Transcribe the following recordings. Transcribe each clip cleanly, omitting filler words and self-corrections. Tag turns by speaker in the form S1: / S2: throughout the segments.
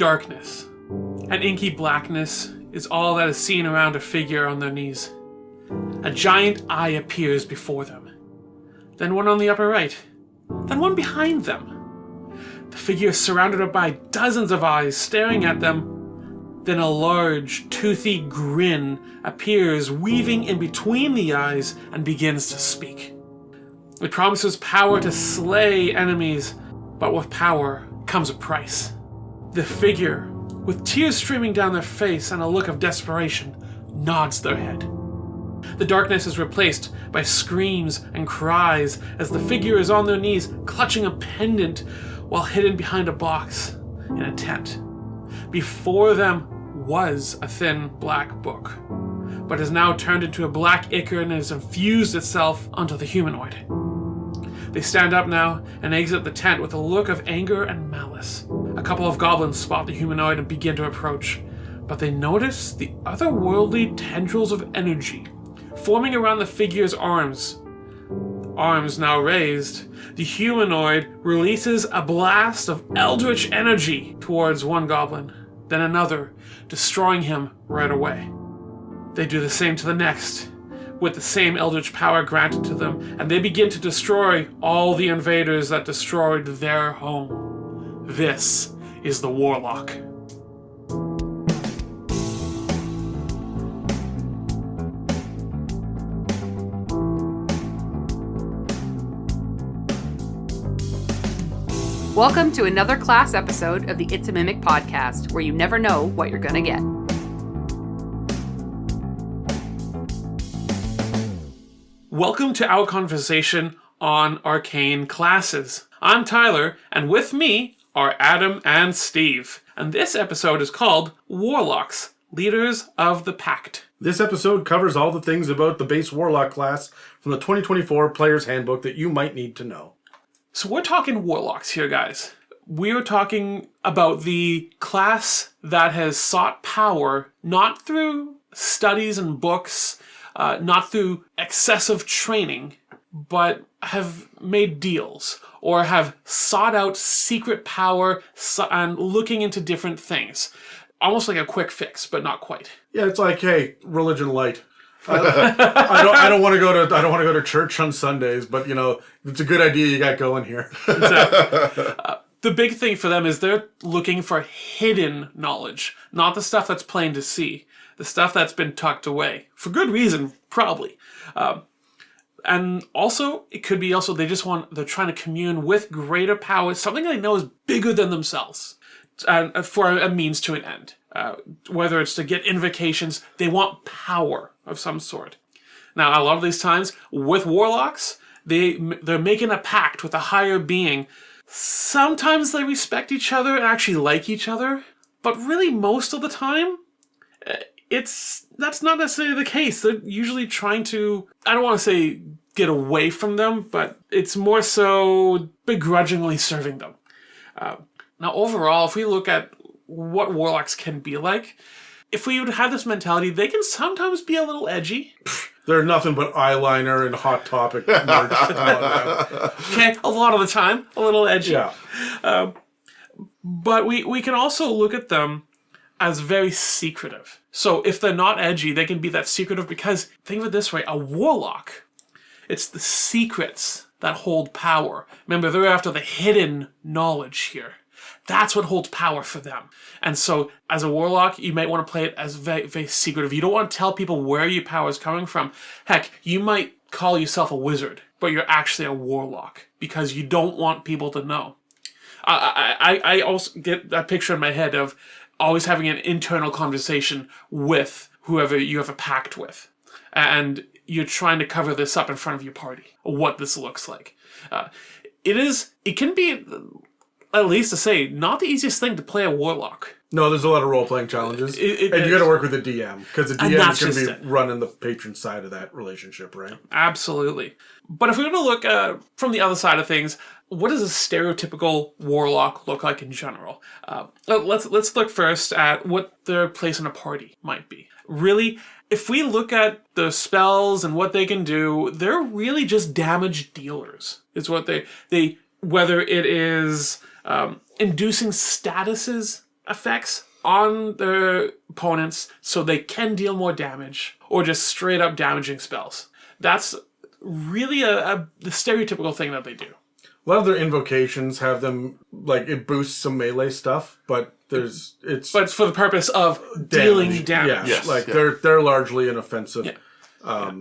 S1: Darkness. An inky blackness is all that is seen around a figure on their knees. A giant eye appears before them. Then one on the upper right. Then one behind them. The figure is surrounded by dozens of eyes staring at them. Then a large, toothy grin appears, weaving in between the eyes, and begins to speak. It promises power to slay enemies, but with power comes a price. The figure, with tears streaming down their face and a look of desperation, nods their head. The darkness is replaced by screams and cries as the figure is on their knees, clutching a pendant while hidden behind a box in a tent. Before them was a thin black book, but has now turned into a black ichor and has infused itself onto the humanoid. They stand up now and exit the tent with a look of anger and malice. A couple of goblins spot the humanoid and begin to approach, but they notice the otherworldly tendrils of energy forming around the figure's arms. Arms now raised, the humanoid releases a blast of eldritch energy towards one goblin, then another, destroying him right away. They do the same to the next, with the same eldritch power granted to them, and they begin to destroy all the invaders that destroyed their home. This is the Warlock.
S2: Welcome to another class episode of the It's a Mimic podcast, where you never know what you're gonna get.
S1: Welcome to our conversation on arcane classes. I'm Tyler, and with me are Adam and Steve. And this episode is called Warlocks, Leaders of the Pact.
S3: This episode covers all the things about the base Warlock class from the 2024 Player's Handbook that you might need to know.
S1: So we're talking Warlocks here, guys. We're talking about the class that has sought power not through studies and books, not through excessive training, but have made deals or have sought out secret power and looking into different things. Almost like a quick fix, but not quite.
S3: Yeah, it's like, hey, religion light. I don't want to go to church on Sundays, but you know, it's a good idea you got going here.
S1: Exactly. The big thing for them is they're looking for hidden knowledge, not the stuff that's plain to see, the stuff that's been tucked away for good reason, probably. And also, it could be also they're trying to commune with greater power, something they know is bigger than themselves, and for a means to an end. Whether it's to get invocations, they want power of some sort. Now, a lot of these times, with Warlocks, they're making a pact with a higher being. Sometimes they respect each other and actually like each other, but really most of the time, that's not necessarily the case. They're usually trying to, I don't want to say get away from them, but it's more so begrudgingly serving them. Now, overall, if we look at what Warlocks can be like, if we would have this mentality, they can sometimes be a little edgy.
S3: They're nothing but eyeliner and Hot Topic merch.
S1: Okay, a lot of the time, a little edgy.
S3: Yeah.
S1: But we can also look at them as very secretive. So if they're not edgy, they can be that secretive because, think of it this way, a Warlock, it's the secrets that hold power. Remember, they're after the hidden knowledge here. That's what holds power for them. And so, as a Warlock, you might want to play it as very, very secretive. You don't want to tell people where your power is coming from. Heck, you might call yourself a wizard, but you're actually a Warlock because you don't want people to know. I also get that picture in my head of always having an internal conversation with whoever you have a pact with. And you're trying to cover this up in front of your party, what this looks like. It can be, at least to say, not the easiest thing to play a Warlock.
S3: No, there's a lot of role-playing challenges. And you got to work with the DM, because the DM is going to be running the patron side of that relationship, right?
S1: Absolutely. But if we're going to look from the other side of things, what does a stereotypical Warlock look like in general? Let's look first at what their place in a party might be. Really, if we look at the spells and what they can do, they're really just damage dealers. It's what they whether it is inducing statuses effects on their opponents so they can deal more damage, or just straight up damaging spells. That's really the stereotypical thing that they do.
S3: A lot of their invocations have them, like, it boosts some melee stuff, but But it's for the purpose of dealing damage. Yeah, yes, they're largely an offensive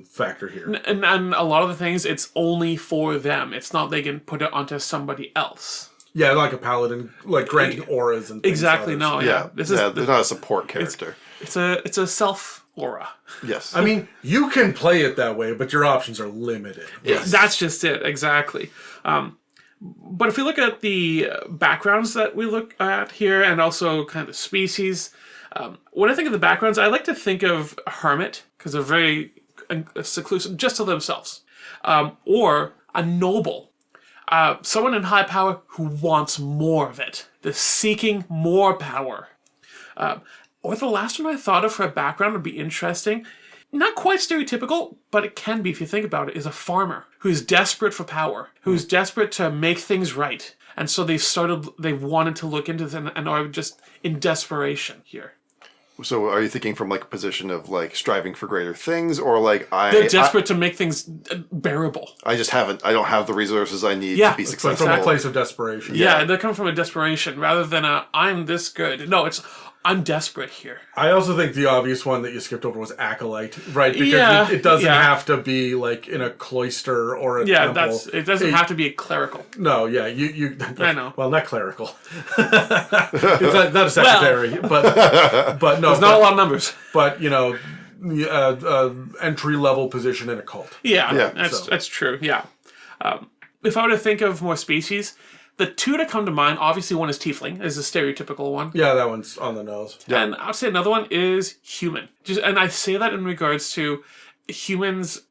S3: factor here.
S1: And a lot of the things, it's only for them. It's not they can put it onto somebody else.
S3: Yeah, like a paladin, like granting auras and things.
S1: Exactly, no, yeah.
S4: They're not a support character.
S1: It's a self aura.
S4: Yes.
S3: I mean, you can play it that way, but your options are limited.
S1: Yes. That's just it, exactly. But if we look at the backgrounds that we look at here, and also kind of species, when I think of the backgrounds, I like to think of a hermit, because they're very seclusive, just to themselves. Or a noble. Someone in high power who wants more of it. They're seeking more power. Or the last one I thought of for a background would be interesting. Not quite stereotypical, but it can be if you think about it, is a farmer who's desperate for power, who's desperate to make things right. And so they've wanted to look into this and are just in desperation here.
S4: So are you thinking from like a position of like striving for greater things, or like
S1: they're desperate to make things bearable?
S4: I don't have the resources I need to be successful.
S3: From a place of desperation.
S1: Yeah, they're coming from a desperation rather than I'm this good. No, it's I'm desperate here.
S3: I also think the obvious one that you skipped over was acolyte, right? Because it doesn't have to be like in a cloister or a temple.
S1: It doesn't have to be a clerical.
S3: No, you
S1: I know.
S3: Well, not clerical. It's not a secretary, but no.
S1: There's not a lot of numbers.
S3: But, entry-level position in a cult.
S1: That's true, yeah. If I were to think of more species, the two to come to mind, obviously one is tiefling, is a stereotypical one.
S3: Yeah, that one's on the nose.
S1: Yeah. And I'd say another one is human. And I say that in regards to humans,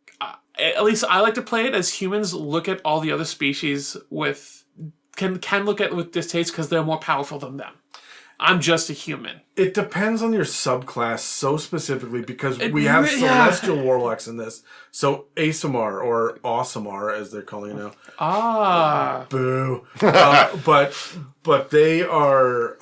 S1: at least I like to play it as humans look at all the other species can look at with distaste because they're more powerful than them. I'm just a human.
S3: It depends on your subclass so specifically because we have celestial warlocks in this. So Asimar or Awesomar as they're calling it now. Boo. But they are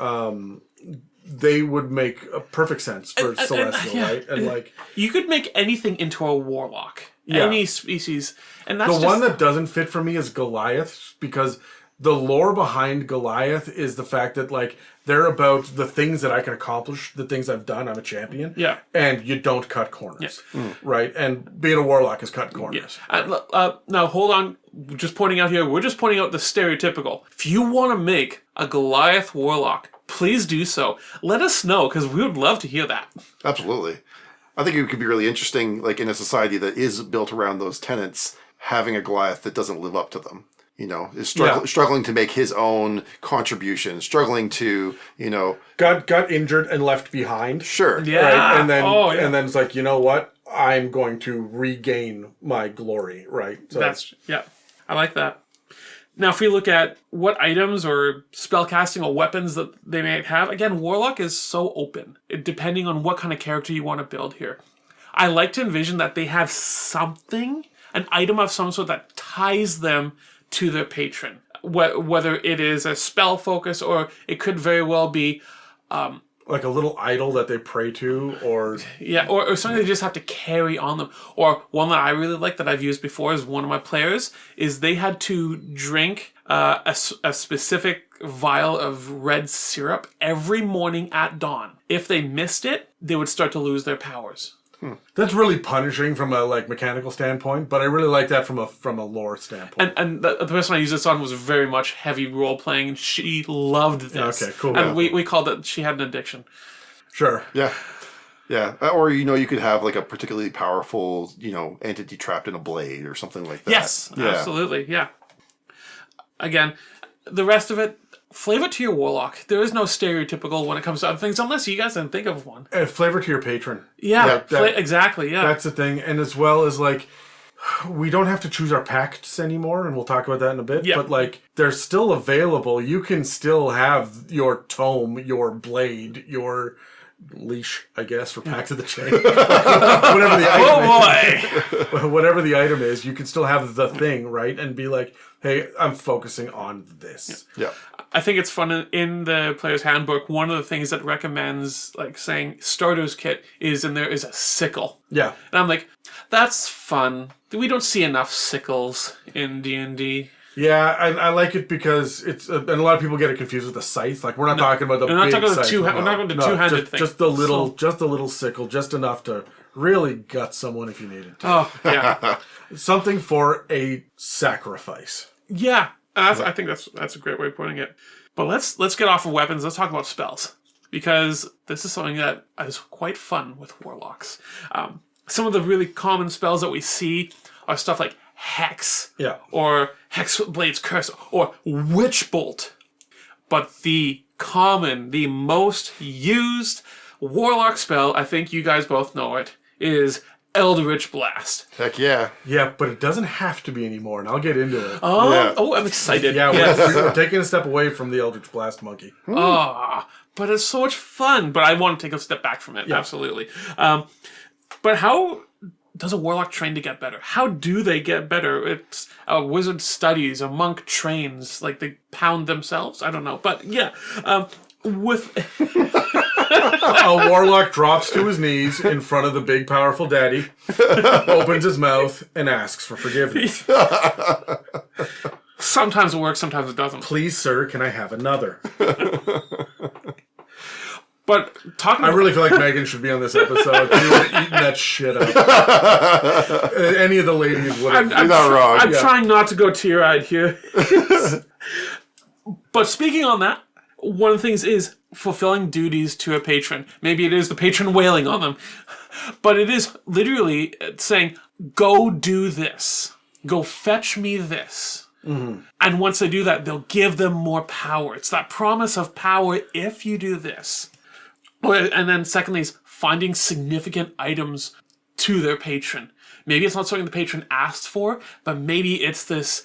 S3: they would make a perfect sense for celestial, right? And like
S1: you could make anything into a warlock. Yeah. Any species. And that's
S3: one that doesn't fit for me is Goliath, because the lore behind Goliath is the fact that, like, they're about the things that I can accomplish, the things I've done. I'm a champion. Yeah. And you don't cut corners. Yeah. Right? And being a warlock is cutting corners.
S1: Yeah. Now, hold on. Just pointing out here, we're just pointing out the stereotypical. If you want to make a Goliath warlock, please do so. Let us know, because we would love to hear that.
S4: Absolutely. I think it could be really interesting, like, in a society that is built around those tenets, having a Goliath that doesn't live up to them. Is struggling to make his own contribution, struggling to,
S3: got injured and left behind.
S4: Sure.
S3: Yeah. Right? And then it's like, you know what? I'm going to regain my glory, right? So
S1: I like that. Now, if we look at what items or spellcasting or weapons that they may have, again, Warlock is so open, depending on what kind of character you want to build here. I like to envision that they have something, an item of some sort that ties them to their patron, whether it is a spell focus or it could very well be
S3: like a little idol that they pray to, or
S1: or something they just have to carry on them. Or one that I really like that I've used before as one of my players is they had to drink a specific vial of red syrup every morning at dawn. If they missed it, they would start to lose their powers.
S3: That's really punishing from a mechanical standpoint, but I really like that from a lore standpoint.
S1: And the person I used this on was very much heavy role playing. She loved this.
S3: Okay, cool.
S1: And we called it, she had an addiction.
S3: Sure.
S4: Yeah. Yeah. Or, you could have like a particularly powerful, entity trapped in a blade or something like that.
S1: Yes, absolutely. Yeah. Again, the rest of it, flavor to your warlock. There is no stereotypical when it comes to other things, unless you guys can think of one.
S3: Flavor to your patron.
S1: Yeah, exactly, yeah.
S3: That's the thing. And as well as, like, we don't have to choose our pacts anymore, and we'll talk about that in a bit. Yeah. But, like, they're still available. You can still have your tome, your blade, your leash, I guess, for Pact of the Chain. Whatever the item is. Whatever the item is, you can still have the thing, right? And be like, hey, I'm focusing on this.
S4: Yeah.
S1: I think it's fun in the player's handbook. One of the things that recommends, like, saying starter's kit is in there is a sickle.
S3: Yeah.
S1: And I'm like, that's fun. We don't see enough sickles in D&D.
S3: Yeah, I like it because it's and a lot of people get it confused with a scythe. Like we're not talking about the big scythe.
S1: We're not going to two-handed thing.
S3: Just the little sickle, just enough to really gut someone if you needed to.
S1: Oh yeah,
S3: something for a sacrifice.
S1: Yeah, I think that's a great way of putting it. But let's get off of weapons. Let's talk about spells, because this is something that is quite fun with Warlocks. Some of the really common spells that we see are stuff like Hex, or Hexblade's Curse, or Witch Bolt. But the most used Warlock spell, I think you guys both know it, is Eldritch Blast.
S4: Heck yeah.
S3: Yeah, but it doesn't have to be anymore, and I'll get into it.
S1: Oh, I'm excited.
S3: Yeah, we're taking a step away from the Eldritch Blast monkey.
S1: But it's so much fun. But I want to take a step back from it, absolutely. But how does a warlock train to get better? How do they get better? It's a wizard studies, a monk trains, like they pound themselves. I don't know, but yeah, with
S3: a warlock drops to his knees in front of the big powerful daddy, opens his mouth, and asks for forgiveness.
S1: Sometimes it works, sometimes it doesn't.
S3: Please, sir, can I have another?
S1: But
S3: I really feel like Megan should be on this episode. She would have eaten that shit up. Any of the ladies would have.
S4: You're not wrong.
S1: I'm trying not to go tear-eyed here. But speaking on that, one of the things is fulfilling duties to a patron. Maybe it is the patron wailing on them. But it is literally saying, go do this. Go fetch me this. Mm-hmm. And once they do that, they'll give them more power. It's that promise of power if you do this. And then secondly is finding significant items to their patron. Maybe it's not something the patron asked for, but maybe it's this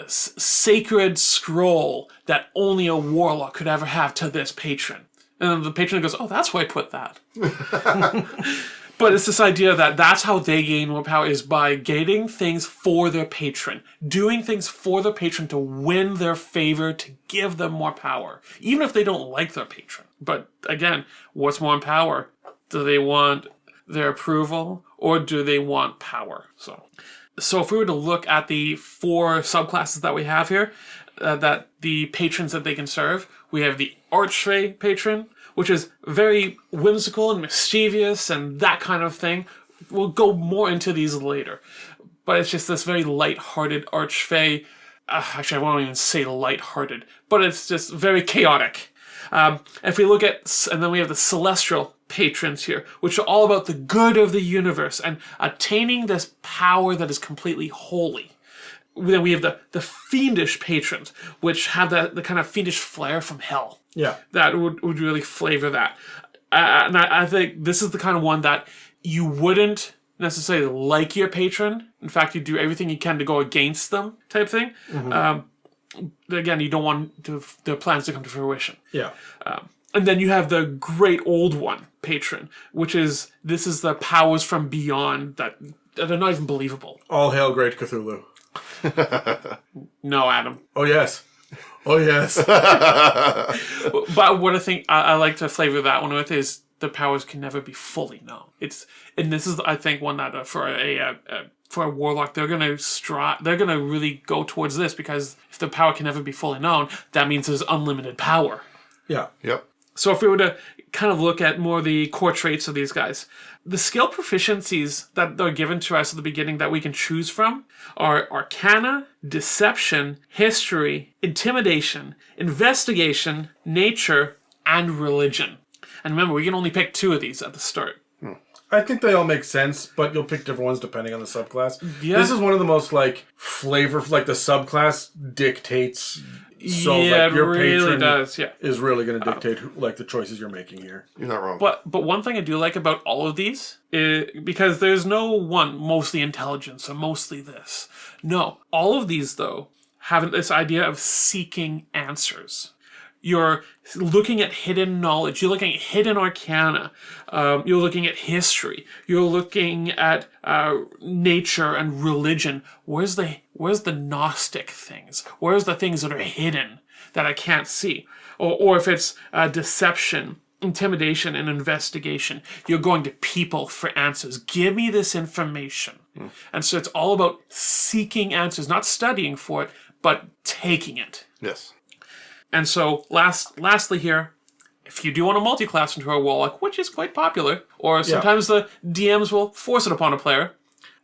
S1: sacred scroll that only a warlock could ever have to this patron. And then the patron goes, oh, that's why I put that. But it's this idea that that's how they gain more power, is by getting things for their patron. Doing things for their patron to win their favor, to give them more power. Even if they don't like their patron. But again, what's more in power? Do they want their approval or do they want power? So if we were to look at the 4 subclasses that we have here, that the patrons that they can serve, we have the Archfey patron, which is very whimsical and mischievous and that kind of thing. We'll go more into these later. But it's just this very light-hearted Archfey. Actually, I won't even say light-hearted, but it's just very chaotic. If we look at, and then we have the Celestial patrons here, which are all about the good of the universe and attaining this power that is completely holy. Then we have the Fiendish patrons, which have the kind of fiendish flair from hell. Yeah. That would really flavor that. And I think this is the kind of one that you wouldn't necessarily like your patron. In fact, you do everything you can to go against them type thing. Mm-hmm. Again, you don't want their plans to come to fruition. Yeah. And then you have the Great Old One patron, this is the powers from beyond that are not even believable.
S3: All hail Great Cthulhu.
S1: No, Adam.
S3: Oh, yes. Oh, yes.
S1: But what I think I like to flavor that one with is the powers can never be fully known. And this is, I think, one that for a warlock, they're gonna really go towards this, because if the power can never be fully known, that means there's unlimited power. Yeah. Yep. So if we were to kind of look at more the core traits of these guys, the skill proficiencies that are given to us at the beginning that we can choose from are Arcana, Deception, History, Intimidation, Investigation, Nature, and Religion. And remember, we can only pick 2 of these at the start.
S3: I think they all make sense, but you'll pick different ones depending on the subclass. Yeah. This is one of the most, flavor, the subclass dictates. So, your really patron does, is really going to dictate the choices you're making here.
S4: You're not wrong.
S1: But one thing I do like about all of these is, because there's no one mostly intelligence or mostly this. No, all of these, though, have this idea of seeking answers. You're looking at hidden knowledge. You're looking at hidden arcana. You're looking at history. You're looking at nature and religion. Where's the Gnostic things? Where's the things that are hidden that I can't see? Or if it's deception, intimidation, and investigation, you're going to people for answers. Give me this information. And so it's all about seeking answers, not studying for it, but taking it.
S4: Yes.
S1: And so, lastly here, if you do want to multi-class into a Warlock, which is quite popular, or sometimes the DMs will force it upon a player.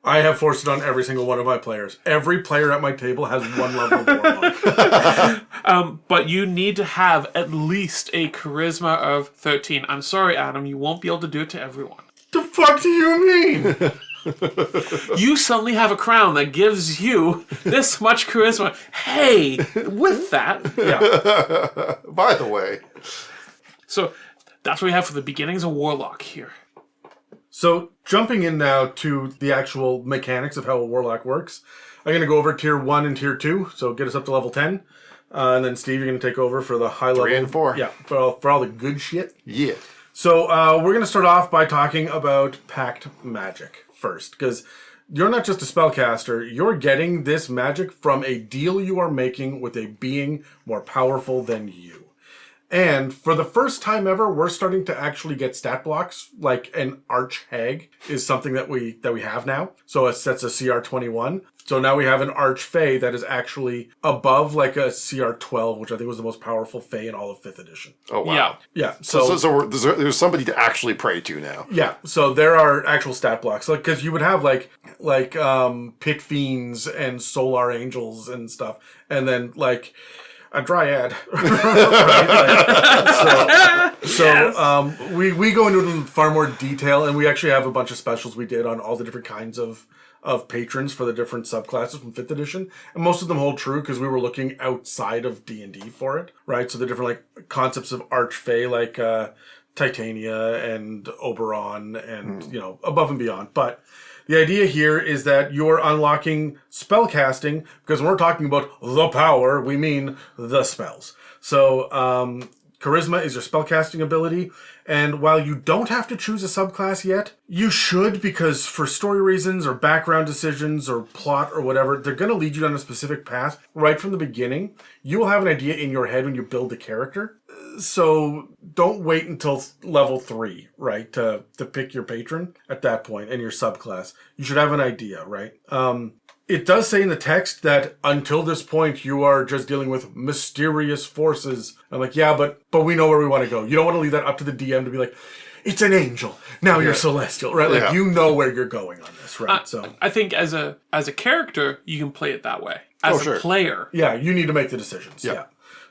S3: I have forced it on every single one of my players. Every player at my table has one level of Warlock.
S1: But you need to have at least a charisma of 13. I'm sorry, Adam, you won't be able to do it to everyone.
S3: The fuck do you mean?
S1: You suddenly have a crown that gives you this much charisma. Hey, with that.
S3: Yeah.
S4: By the way.
S1: So that's what we have for the beginnings of Warlock here.
S3: So jumping in now to the actual mechanics of how a Warlock works, I'm going to go over tier 1 and tier 2, so get us up to level 10. And then Steve, you're going to take over for the high level.
S4: 3 and 4.
S3: Yeah, for all the good shit.
S4: Yeah.
S3: So we're going to start off by talking about Pact magic first, because you're not just a spellcaster, you're getting this magic from a deal you are making with a being more powerful than you. And for the first time ever, we're starting to actually get stat blocks, like an Arch Hag is something that we have now. So that's a CR 21. So now we have an Arch Fae that is actually above like a CR 12, which I think was the most powerful Fae in all of 5th edition.
S4: Oh, wow.
S1: Yeah.
S3: Yeah.
S4: So there's somebody to actually pray to now.
S3: Yeah, so there are actual stat blocks, like because you would have like pit fiends and solar angels and stuff, and then like a dryad. Right? We go into far more detail, and we actually have a bunch of specials we did on all the different kinds of patrons for the different subclasses from 5th edition, and most of them hold true because we were looking outside of D&D for it, right? So the different like concepts of Archfey, like Titania and Oberon, and above and beyond. But the idea here is that you're unlocking spellcasting, because when we're talking about the power, we mean the spells. So charisma is your spellcasting ability, and while you don't have to choose a subclass yet, you should, because for story reasons or background decisions or plot or whatever, they're going to lead you down a specific path right from the beginning. You will have an idea in your head when you build the character. So don't wait until level 3, right, to pick your patron at that point and your subclass. You should have an idea, right? It does say in the text that until this point, you are just dealing with mysterious forces. I'm like, yeah, but we know where we want to go. You don't want to leave that up to the DM to be like, it's an angel. Now you're celestial, right? Like, you know where you're going on this, right? So
S1: I think as a character, you can play it that way. As a player.
S3: Yeah, you need to make the decisions. Yeah.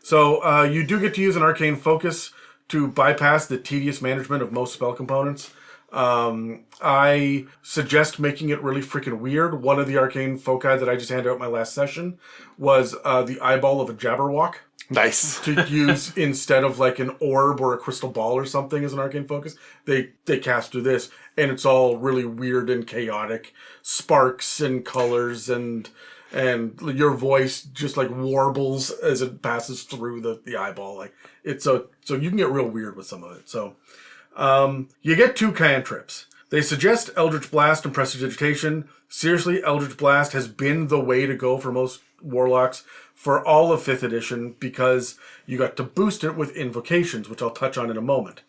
S3: So you do get to use an arcane focus to bypass the tedious management of most spell components. I suggest making it really freaking weird. One of the arcane foci that I just handed out my last session was the eyeball of a Jabberwock.
S4: Nice.
S3: To use instead of like an orb or a crystal ball or something as an arcane focus. They cast through this, and it's all really weird and chaotic. Sparks and colors and your voice just like warbles as it passes through the eyeball. Like it's so you can get real weird with some of it. So you get 2 cantrips. They suggest Eldritch Blast and Prestidigitation. Seriously, Eldritch Blast has been the way to go for most Warlocks for all of 5th edition, because you got to boost it with invocations, which I'll touch on in a moment.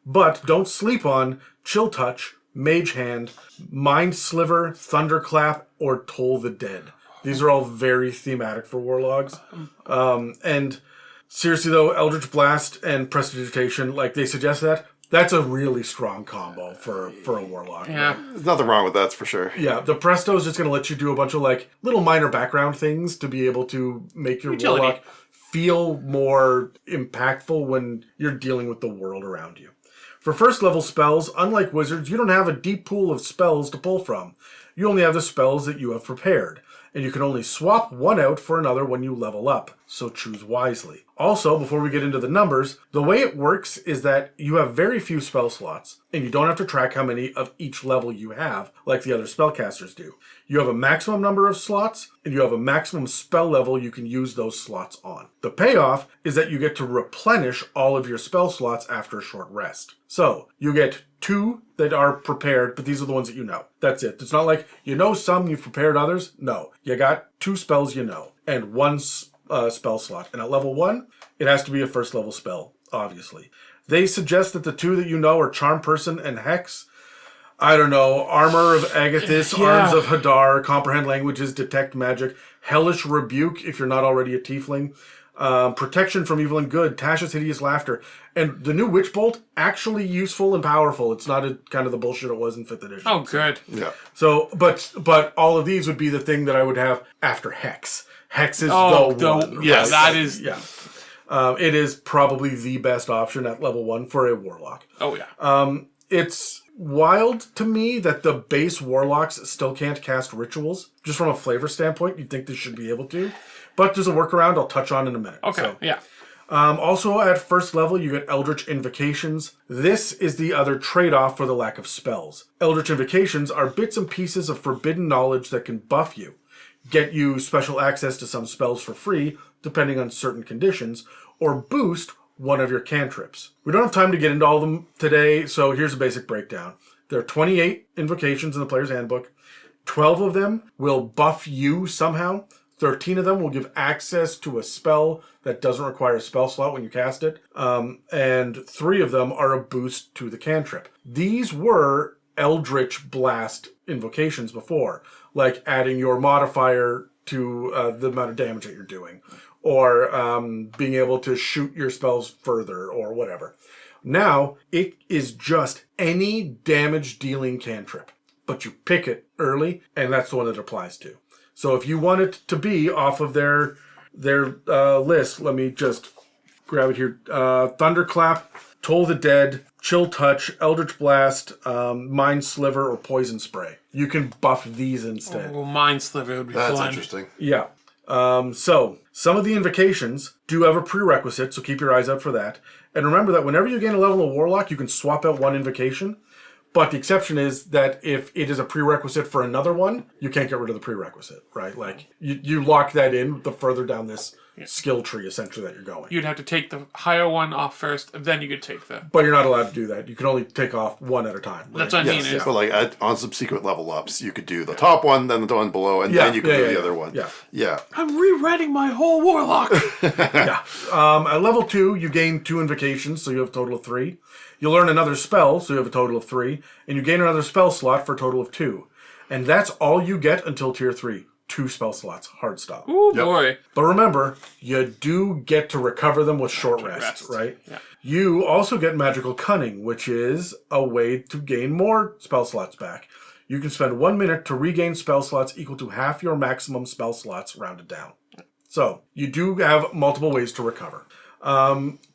S3: But don't sleep on Chill Touch, Mage Hand, Mind Sliver, Thunderclap, or Toll the Dead. These are all very thematic for Warlocks. And seriously though, Eldritch Blast and Prestidigitation, like they suggest that's a really strong combo for a Warlock.
S1: Yeah.
S3: Right?
S4: There's nothing wrong with that, for sure.
S3: Yeah, the Presto is just going to let you do a bunch of like little minor background things to be able to make your Warlock feel more impactful when you're dealing with the world around you. For first level spells, unlike wizards, you don't have a deep pool of spells to pull from. You only have the spells that you have prepared, and you can only swap one out for another when you level up. so choose wisely. Also, before we get into the numbers, the way it works is that you have very few spell slots, and you don't have to track how many of each level you have, like the other spellcasters do. You have a maximum number of slots, and you have a maximum spell level you can use those slots on. The payoff is that you get to replenish all of your spell slots after a short rest. So, you get 2 that are prepared, but these are the ones that you know. That's it. It's not like you know some, you've prepared others. No. You got 2 spells you know, and 1 spell slot. And at level 1, it has to be a first level spell, obviously. They suggest that the 2 that you know are Charm Person and Hex. I don't know, Armor of Agathis, Arms of Hadar, Comprehend Languages, Detect Magic, Hellish Rebuke if you're not already a Tiefling, Protection from Evil and Good, Tasha's Hideous Laughter, and the new Witch Bolt, actually useful and powerful. It's not kind of the bullshit it was in 5th edition.
S1: Oh, good.
S4: Yeah.
S3: So, but all of these would be the thing that I would have after Hex. Hex is the one.
S1: Yeah, that is...
S3: Yeah. It is probably the best option at level 1 for a Warlock.
S1: Oh, yeah.
S3: It's wild to me that the base Warlocks still can't cast rituals. Just from a flavor standpoint, you'd think they should be able to. But there's a workaround I'll touch on in a minute.
S1: Okay,
S3: So,
S1: yeah.
S3: also at first level, you get Eldritch Invocations. This is the other trade-off for the lack of spells. Eldritch Invocations are bits and pieces of forbidden knowledge that can buff you, get you special access to some spells for free, depending on certain conditions, or boost one of your cantrips. We don't have time to get into all of them today, so here's a basic breakdown. There are 28 invocations in the player's handbook. 12 of them will buff you somehow. 13 of them will give access to a spell that doesn't require a spell slot when you cast it. And 3 of them are a boost to the cantrip. These were Eldritch Blast invocations before, like adding your modifier to the amount of damage that you're doing, or being able to shoot your spells further, or whatever. Now, it is just any damage-dealing cantrip, but you pick it early, and that's the one that it applies to. So if you want it to be off of their list, let me just grab it here. Thunderclap, Toll the Dead, Chill Touch, Eldritch Blast, Mind Sliver, or Poison Spray. You can buff these instead.
S1: Oh, Mind Sliver would be fun.
S4: That's interesting.
S3: Yeah. So, some of the invocations do have a prerequisite, so keep your eyes out for that. And remember that whenever you gain a level of Warlock, you can swap out one invocation. But the exception is that if it is a prerequisite for another one, you can't get rid of the prerequisite, right? Like, you lock that in the further down this skill tree, essentially, that you're going.
S1: You'd have to take the higher one off first, and then you could take the...
S3: But you're not allowed to do that. You can only take off one at a time. Right?
S1: That's what I mean.
S4: Yes, but like on subsequent level ups, you could do the top one, then the one below, and then you could do the other one. Yeah.
S1: I'm rewriting my whole Warlock!
S3: Yeah. At level 2, you gain 2 invocations, so you have a total of 3. You learn another spell, so you have a total of 3. And you gain another spell slot for a total of 2. And that's all you get until tier 3. 2 spell slots. Hard stop.
S1: Ooh, boy.
S3: But remember, you do get to recover them with short rests, right?
S1: Yeah.
S3: You also get Magical Cunning, which is a way to gain more spell slots back. You can spend 1 minute to regain spell slots equal to half your maximum spell slots rounded down. So, you do have multiple ways to recover.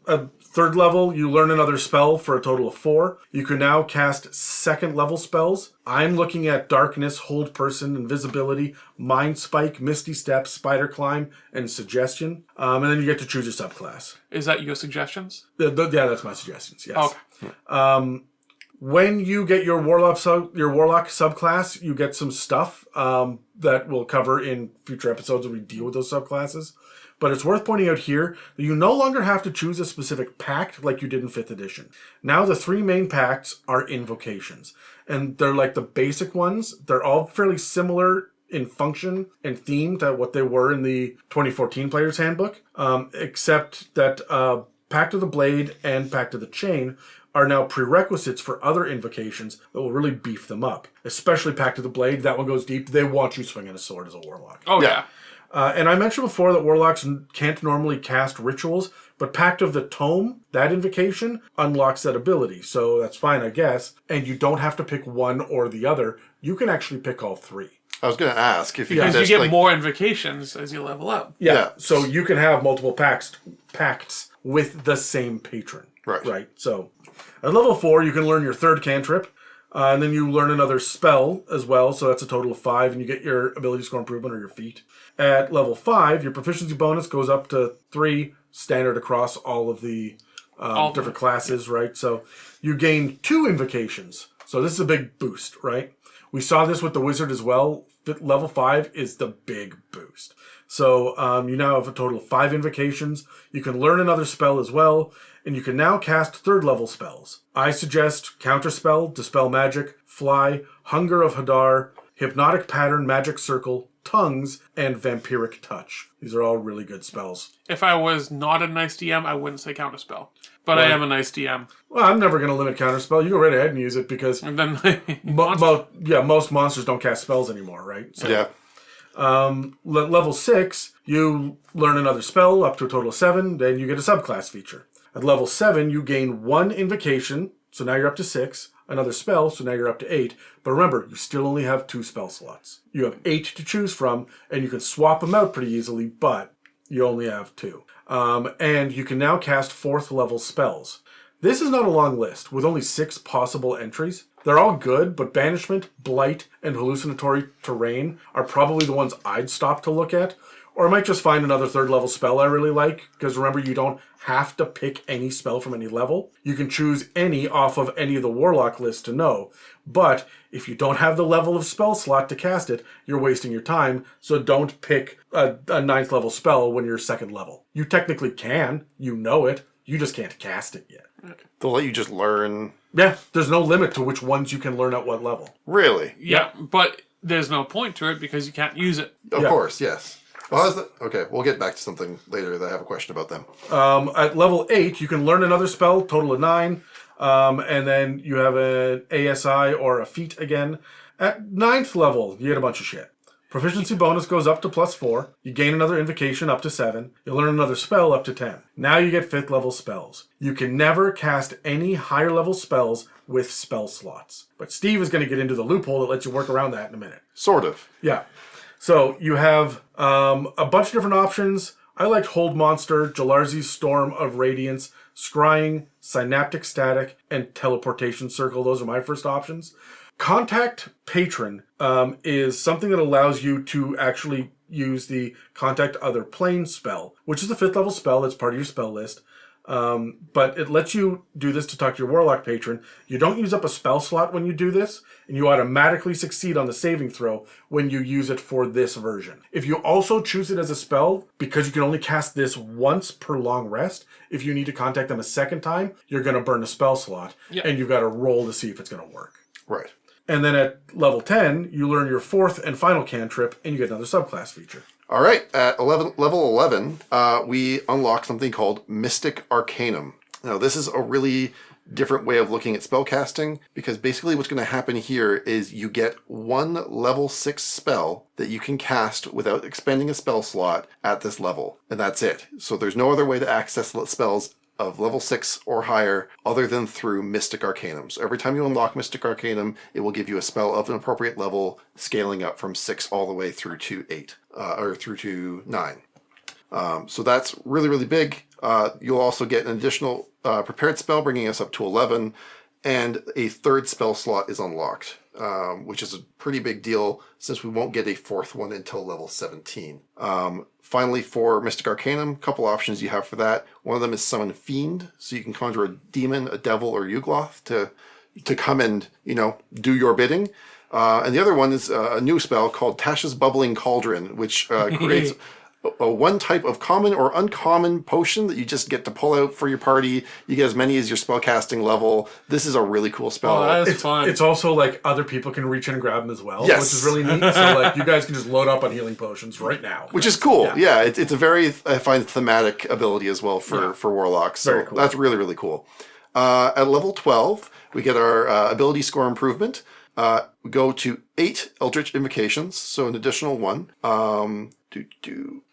S3: At 3rd level, you learn another spell for a total of 4. You can now cast 2nd level spells. I'm looking at Darkness, Hold Person, Invisibility, Mind Spike, Misty Step, Spider Climb, and Suggestion. And then you get to choose your subclass.
S1: Is that your suggestions?
S3: Yeah, that's my suggestions, yes.
S1: Okay.
S3: When you get your Warlock subclass, you get some stuff that we'll cover in future episodes when we deal with those subclasses. But it's worth pointing out here that you no longer have to choose a specific pact like you did in 5th edition. Now the 3 main pacts are invocations. And they're like the basic ones. They're all fairly similar in function and theme to what they were in the 2014 Player's Handbook. Except that Pact of the Blade and Pact of the Chain are now prerequisites for other invocations that will really beef them up. Especially Pact of the Blade. That one goes deep. They want you swinging a sword as a Warlock.
S1: Oh, yeah.
S3: And I mentioned before that Warlocks can't normally cast rituals, but Pact of the Tome, that invocation, unlocks that ability. So that's fine, I guess. And you don't have to pick one or the other. You can actually pick all 3.
S4: I was going to ask if you
S1: Because
S4: could
S1: you get more invocations as you level up.
S3: Yeah. So you can have multiple pacts with the same patron.
S4: Right.
S3: So at level 4, you can learn your 3rd cantrip. And then you learn another spell as well, so that's a total of 5, and you get your ability score improvement or your feat. At level 5, your proficiency bonus goes up to 3, standard across all of the different classes, right? So you gain 2 invocations. So this is a big boost, right? We saw this with the wizard as well. Level 5 is the big boost. So you now have a total of 5 invocations. You can learn another spell as well, and you can now cast 3rd level spells. I suggest Counterspell, Dispel Magic, Fly, Hunger of Hadar, Hypnotic Pattern, Magic Circle, Tongues, and Vampiric Touch. These are all really good spells.
S1: If I was not a nice DM, I wouldn't say Counterspell. But I am a nice DM.
S3: Well, I'm never going to limit Counterspell. You go right ahead and use it because
S1: And then
S3: most monsters don't cast spells anymore, right? So,
S4: Yeah.
S3: Level 6, you learn another spell up to a total of 7, then you get a subclass feature. At level 7, you gain 1 invocation, so now you're up to 6, another spell, so now you're up to 8. But remember, you still only have 2 spell slots. You have 8 to choose from, and you can swap them out pretty easily, but you only have 2. And you can now cast 4th level spells. This is not a long list, with only 6 possible entries. They're all good, but Banishment, Blight, and Hallucinatory Terrain are probably the ones I'd stop to look at. Or I might just find another 3rd level spell I really like, because remember, you don't have to pick any spell from any level. You can choose any off of any of the Warlock lists to know. But if you don't have the level of spell slot to cast it, you're wasting your time, so don't pick a 9th level spell when you're 2nd level. You technically can, you know it, you just can't cast it yet.
S4: They'll let you just learn.
S3: Yeah, there's no limit to which ones you can learn at what level.
S4: Really?
S1: Yeah, but there's no point to it because you can't use it.
S4: Of course, yes. Well, okay, we'll get back to something later that I have a question about them.
S3: At level 8, you can learn another spell, total of 9. And then you have an ASI or a feat again. At 9th level, you get a bunch of shit. Proficiency bonus goes up to +4. You gain another invocation up to 7. You learn another spell up to 10. Now you get 5th level spells. You can never cast any higher level spells with spell slots. But Steve is going to get into the loophole that lets you work around that in a minute.
S4: Sort of.
S3: Yeah. So you have a bunch of different options. I liked Hold Monster, Jalarzi's Storm of Radiance, Scrying, Synaptic Static, and Teleportation Circle. Those are my first options. Contact Patron is something that allows you to actually use the Contact Other Plane spell, which is a 5th level spell that's part of your spell list. But it lets you do this to talk to your Warlock patron. You don't use up a spell slot when you do this, and you automatically succeed on the saving throw when you use it for this version. If you also choose it as a spell, because you can only cast this once per long rest, if you need to contact them a second time, you're going to burn a spell slot, and you've got to roll to see if it's going to work.
S4: Right.
S3: And then at level 10, you learn your 4th and final cantrip, and you get another subclass feature.
S4: All right, at level 11, we unlock something called Mystic Arcanum. Now, this is a really different way of looking at spellcasting, because basically what's going to happen here is you get 1 level 6 spell that you can cast without expending a spell slot at this level, and that's it. So there's no other way to access spells of level 6 or higher other than through Mystic Arcanum. So every time you unlock Mystic Arcanum, it will give you a spell of an appropriate level, scaling up from 6 all the way through to 8, or through to 9. So that's really, really big. You'll also get an additional prepared spell, bringing us up to 11, and a 3rd spell slot is unlocked, which is a pretty big deal since we won't get a 4th one until level 17. Finally, for Mystic Arcanum, a couple options you have for that. One of them is Summon Fiend, so you can conjure a demon, a devil, or Yugloth to come and, do your bidding. And the other one is a new spell called Tasha's Bubbling Cauldron, which creates one type of common or uncommon potion that you just get to pull out for your party. You get as many as your spellcasting level. This is a really cool spell.
S1: Oh, that's fun.
S3: It's also like other people can reach in and grab them as well,
S4: Yes.
S3: which is really neat. So like you guys can just load up on healing potions right now.
S4: Which is cool. Yeah, it's a very, I find, thematic ability as well for Warlocks. So
S3: Very cool.
S4: That's really, really cool. At level 12, we get our ability score improvement. We go to 8 Eldritch Invocations, so an additional 1.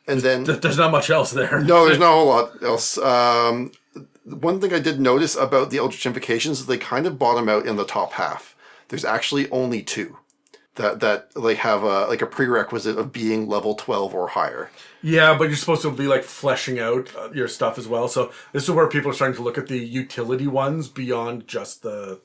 S4: And then
S3: There's not much else there.
S4: no, there's not a whole lot else. One thing I did notice about the Eldritch Invocations is they kind of bottom out in the top half. There's actually only 2. that like have a prerequisite of being level 12 or higher.
S3: Yeah, but you're supposed to be like fleshing out your stuff as well. So this is where people are starting to look at the utility ones beyond just the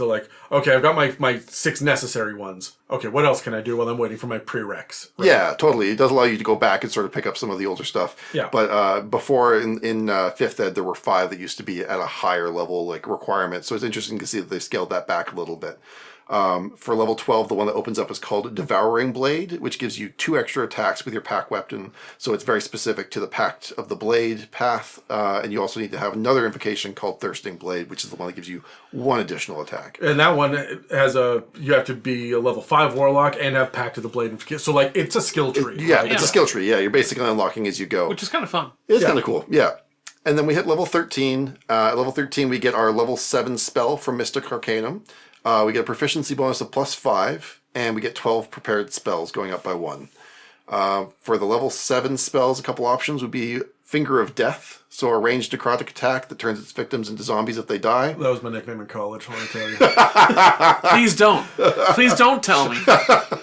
S3: like, okay, I've got my 6 necessary ones. Okay, what else can I do while I'm waiting for my prereqs? Right?
S4: Yeah, totally. It does allow you to go back and sort of pick up some of the older stuff.
S3: Yeah.
S4: But before in 5th ed, there were 5 that used to be at a higher level like requirement. So it's interesting to see that they scaled that back a little bit. For level 12, the one that opens up is called Devouring Blade, which gives you 2 extra attacks with your Pact weapon. So it's very specific to the Pact of the Blade path. And you also need to have another invocation called Thirsting Blade, which is the one that gives you 1 additional attack.
S3: And that one has you have to be a level 5 Warlock and have Pact of the Blade. So like, it's a skill tree.
S4: It's a skill tree. Yeah, you're basically unlocking as you go.
S1: Which is kind of fun.
S4: It's kind of cool, yeah. And then we hit level 13. At level 13, we get our level 7 spell from Mystic Arcanum. We get a proficiency bonus of +5, and we get 12 prepared spells going up by 1. For the level 7 spells, a couple options would be Finger of Death, so a ranged necrotic attack that turns its victims into zombies if they die.
S3: That was my nickname in college, I want to tell you.
S1: Please don't. Please don't tell me.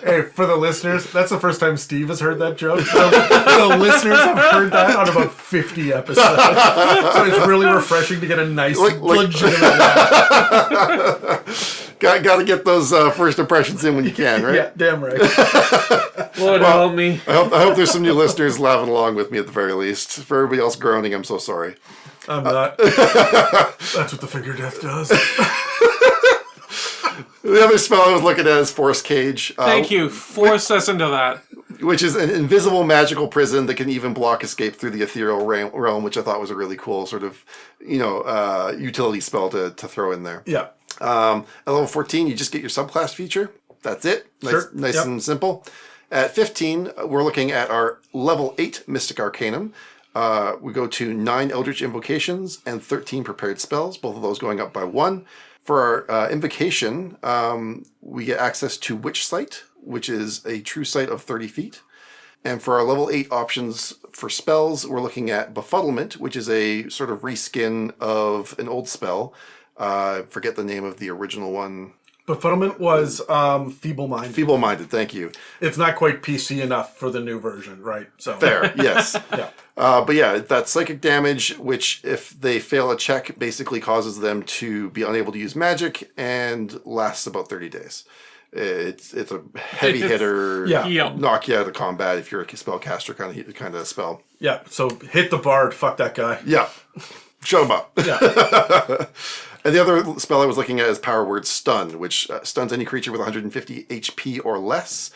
S3: Hey, for the listeners, that's the first time Steve has heard that joke. The listeners have heard that on about 50 episodes. So it's really refreshing to get a nice, legitimate laugh.
S4: Got to get those first impressions in when you can, right?
S3: Yeah, damn right.
S1: Lord help me.
S4: I hope there's some new listeners laughing along with me at the very least. For everybody else groaning, I'm so sorry.
S3: I'm not. That's what the finger death does.
S4: The other spell I was looking at is Force Cage.
S1: Thank you. Force us into that.
S4: Which is an invisible magical prison that can even block escape through the ethereal realm, which I thought was a really cool sort of, utility spell to throw in there.
S3: Yeah.
S4: At level 14, you just get your subclass feature. That's it. Nice and simple. At 15, we're looking at our level 8 Mystic Arcanum. We go to 9 Eldritch Invocations and 13 prepared spells, both of those going up by 1. For our invocation, we get access to Witch Sight, which is a true sight of 30 feet. And for our level 8 options for spells, we're looking at Befuddlement, which is a sort of reskin of an old spell. Forget the name of the original one.
S3: Befuddlement was Feeble-Minded.
S4: Feeble-Minded, thank you.
S3: It's not quite PC enough for the new version, right? So
S4: fair, yes.
S3: Yeah.
S4: But yeah, that's psychic damage, which if they fail a check, basically causes them to be unable to use magic and lasts about 30 days. It's a heavy hitter, knock you out of combat if you're a spellcaster kind of spell.
S3: Yeah, so hit the bard, fuck that guy.
S4: Yeah, show him up.
S3: Yeah.
S4: And the other spell I was looking at is Power Word Stun, which stuns any creature with 150 HP or less,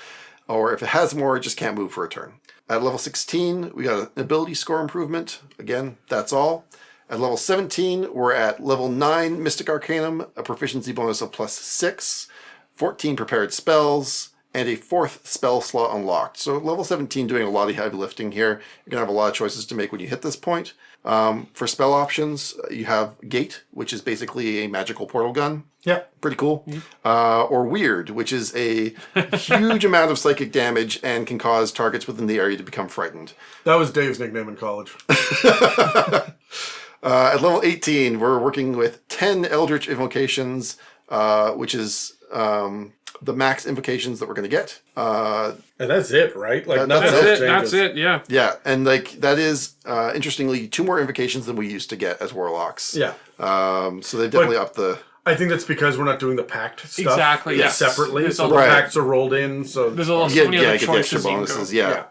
S4: or if it has more, it just can't move for a turn. At level 16, we got an ability score improvement. Again, that's all. At level 17, we're at level 9 Mystic Arcanum, a proficiency bonus of +6, 14 prepared spells, and a 4th spell slot unlocked. So level 17 doing a lot of heavy lifting here. You're going to have a lot of choices to make when you hit this point. For spell options, you have Gate, which is basically a magical portal gun.
S3: Yeah.
S4: Pretty cool. Or Weird, which is a huge amount of psychic damage and can cause targets within the area to become frightened.
S3: That was Dave's nickname in college.
S4: At level 18, we're working with 10 Eldritch Invocations, which is the max invocations that we're going to get.
S3: And that's it, right? Like
S1: That's it, yeah.
S4: Yeah, and that is, interestingly, 2 more invocations than we used to get as Warlocks.
S3: Yeah.
S4: So they definitely upped the...
S3: I think that's because we're not doing the Pact stuff
S1: Exactly, yes.
S3: separately. So the Pacts are rolled in. So
S1: there's so many other
S4: get
S1: choices.
S4: Extra bonuses, yeah.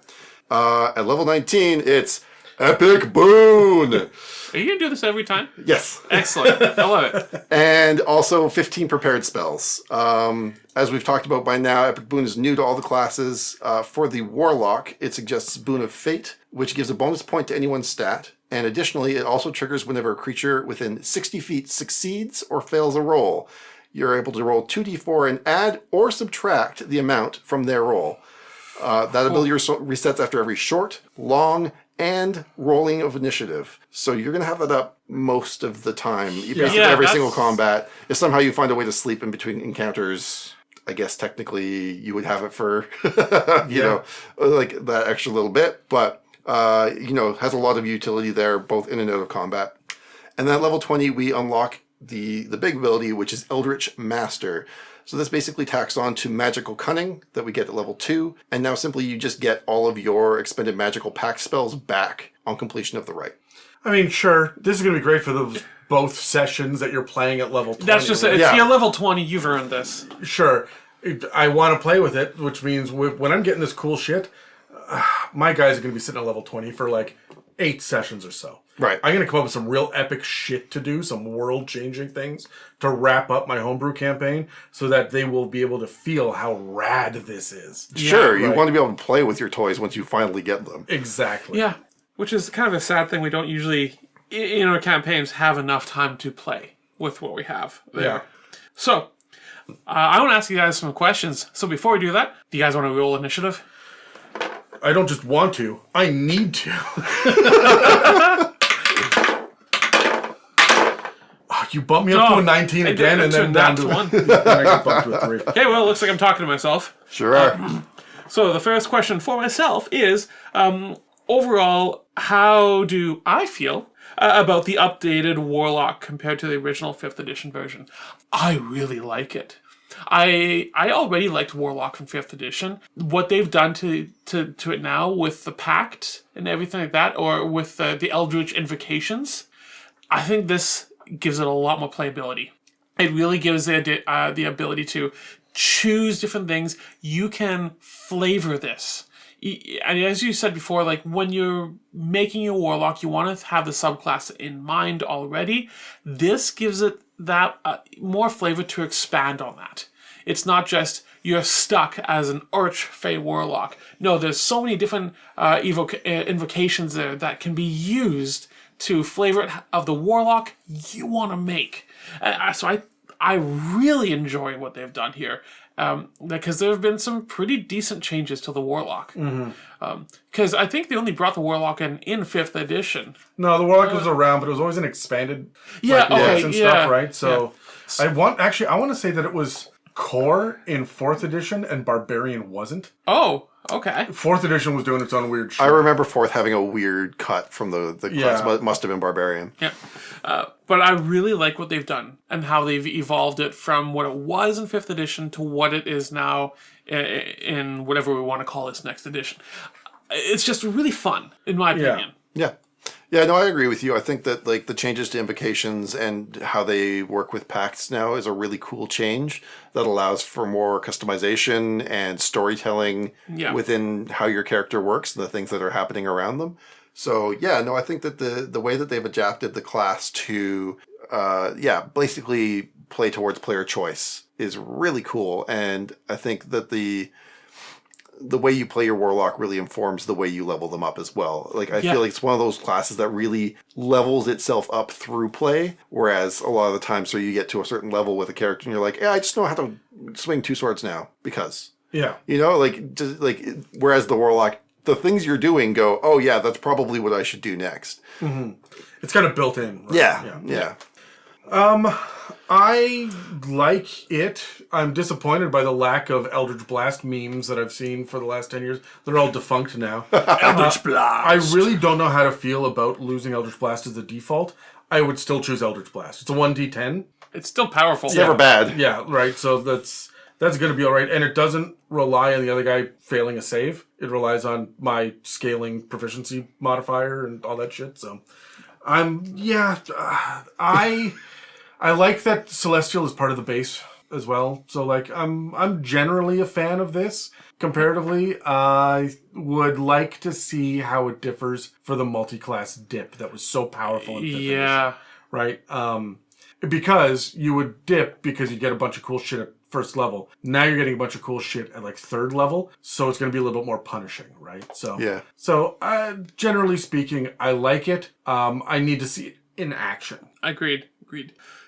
S4: At level 19, it's Epic Boon!
S1: Are you going to do this every time?
S4: Yes.
S1: Excellent. I love it.
S4: And also 15 prepared spells. As we've talked about by now, Epic Boon is new to all the classes. For the Warlock, it suggests Boon of Fate, which gives a bonus point to anyone's stat. And additionally, it also triggers whenever a creature within 60 feet succeeds or fails a roll. You're able to roll 2d4 and add or subtract the amount from their roll. That ability resets after every short, long, and rolling of initiative. So you're going to have that up most of the time. Basically every single combat. If somehow you find a way to sleep in between encounters, I guess technically you would have it for, like that extra little bit. But, has a lot of utility there, both in and out of combat. And then at level 20, we unlock the big ability, which is Eldritch Master. So this basically tacks on to magical cunning that we get at level 2, and now simply you just get all of your expended magical pact spells back on completion of the rite.
S3: I mean, sure, this is going to be great for those both sessions that you're playing at level 20.
S1: That's just it.
S3: right?
S1: You're level 20, you've earned this.
S3: Sure. I want to play with it, which means when I'm getting this cool shit, my guys are going to be sitting at level 20 for like 8 sessions or so.
S4: Right.
S3: I'm going to come up with some real epic shit to do, some world-changing things to wrap up my homebrew campaign so that they will be able to feel how rad this is.
S4: Sure, you want to be able to play with your toys once you finally get them.
S3: Exactly.
S1: Yeah, which is kind of a sad thing. We don't usually, in our campaigns, have enough time to play with what we have there.
S3: Yeah.
S1: So, I want to ask you guys some questions. So before we do that, do you guys want to roll initiative?
S3: I don't just want to. I need to. You bumped me up to a 19 again, and then down to
S1: 1.
S3: Then I got bumped to a 3.
S1: Okay, well, it looks like I'm talking to myself.
S4: Sure are.
S1: So the first question for myself is, overall, how do I feel about the updated Warlock compared to the original 5th edition version? I really like it. I already liked Warlock from 5th edition. What they've done to it now with the Pact and everything like that, or with the Eldritch Invocations, I think this gives it a lot more playability. It really gives the ability to choose different things. You can flavor this. And as you said before, like when you're making your Warlock, you want to have the subclass in mind already. This gives it that more flavor to expand on that. It's not just you're stuck as an Archfey Warlock. No, there's so many different invocations there that can be used to flavor it of the Warlock you want to make. So I really enjoy what they've done here. Because there have been some pretty decent changes to the Warlock. Because I think they only brought the Warlock in 5th edition.
S3: No, the Warlock was around, but it was always an expanded and stuff, right? So I want to say that it was Core in 4th edition and Barbarian wasn't.
S1: Oh, okay.
S3: 4th edition was doing its own weird shit.
S4: I remember 4th having a weird cut from the class. Must have been Barbarian.
S1: Yeah. But I really like what they've done and how they've evolved it from what it was in 5th edition to what it is now in whatever we want to call this next edition. It's just really fun, in my opinion.
S4: Yeah, no, I agree with you. I think that like the changes to invocations and how they work with pacts now is a really cool change that allows for more customization and storytelling within how your character works and the things that are happening around them. So yeah, no, I think that the way that they've adapted the class to basically play towards player choice is really cool, and I think that the way you play your Warlock really informs the way you level them up as well. Like, I feel like it's one of those classes that really levels itself up through play, whereas a lot of the times, so you get to a certain level with a character and you're like, I just know how to swing 2 swords now, because. Yeah. You know, whereas the Warlock, the things you're doing go, oh yeah, that's probably what I should do next.
S3: Mm-hmm. It's kind of built in. Right?
S4: Yeah.
S3: I like it. I'm disappointed by the lack of Eldritch Blast memes that I've seen for the last 10 years. They're all defunct now.
S1: Eldritch Blast!
S3: I really don't know how to feel about losing Eldritch Blast as the default. I would still choose Eldritch Blast. It's a 1d10.
S1: It's still powerful.
S4: It's never bad.
S3: Yeah, right. So that's going to be all right. And it doesn't rely on the other guy failing a save. It relies on my scaling proficiency modifier and all that shit. So I like that Celestial is part of the base as well. So like I'm generally a fan of this. Comparatively, I would like to see how it differs for the multi-class dip that was so powerful in 5th edition. Right? Because you would dip because you get a bunch of cool shit at first level. Now you're getting a bunch of cool shit at like 3rd level, so it's going to be a little bit more punishing, right? So generally speaking, I like it. I need to see it in action.
S1: Agreed.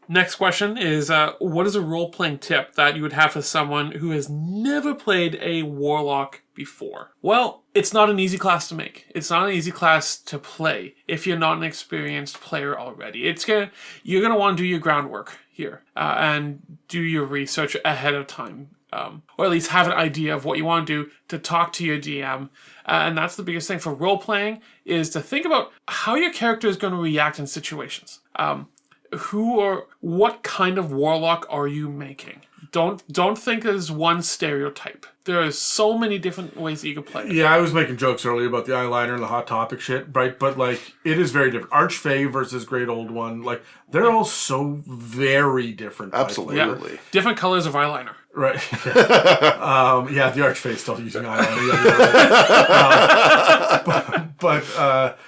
S1: Next question is, what is a role-playing tip that you would have for someone who has never played a Warlock before? Well, it's not an easy class to make. It's not an easy class to play if you're not an experienced player already. You're going to want to do your groundwork here and do your research ahead of time. Or at least have an idea of what you want to do to talk to your DM. And that's the biggest thing for role-playing, is to think about how your character is going to react in situations. what kind of warlock are you making? Don't think there's one stereotype. There are so many different ways that you can play it.
S3: Yeah, I was making jokes earlier about the eyeliner and the Hot Topic shit, right? But, like, it is very different. Archfey versus Great Old One, like, they're all so very different.
S4: Absolutely.
S1: Yeah. Different colors of eyeliner.
S3: Right. Yeah, the Archfey is still using eyeliner. Yeah, but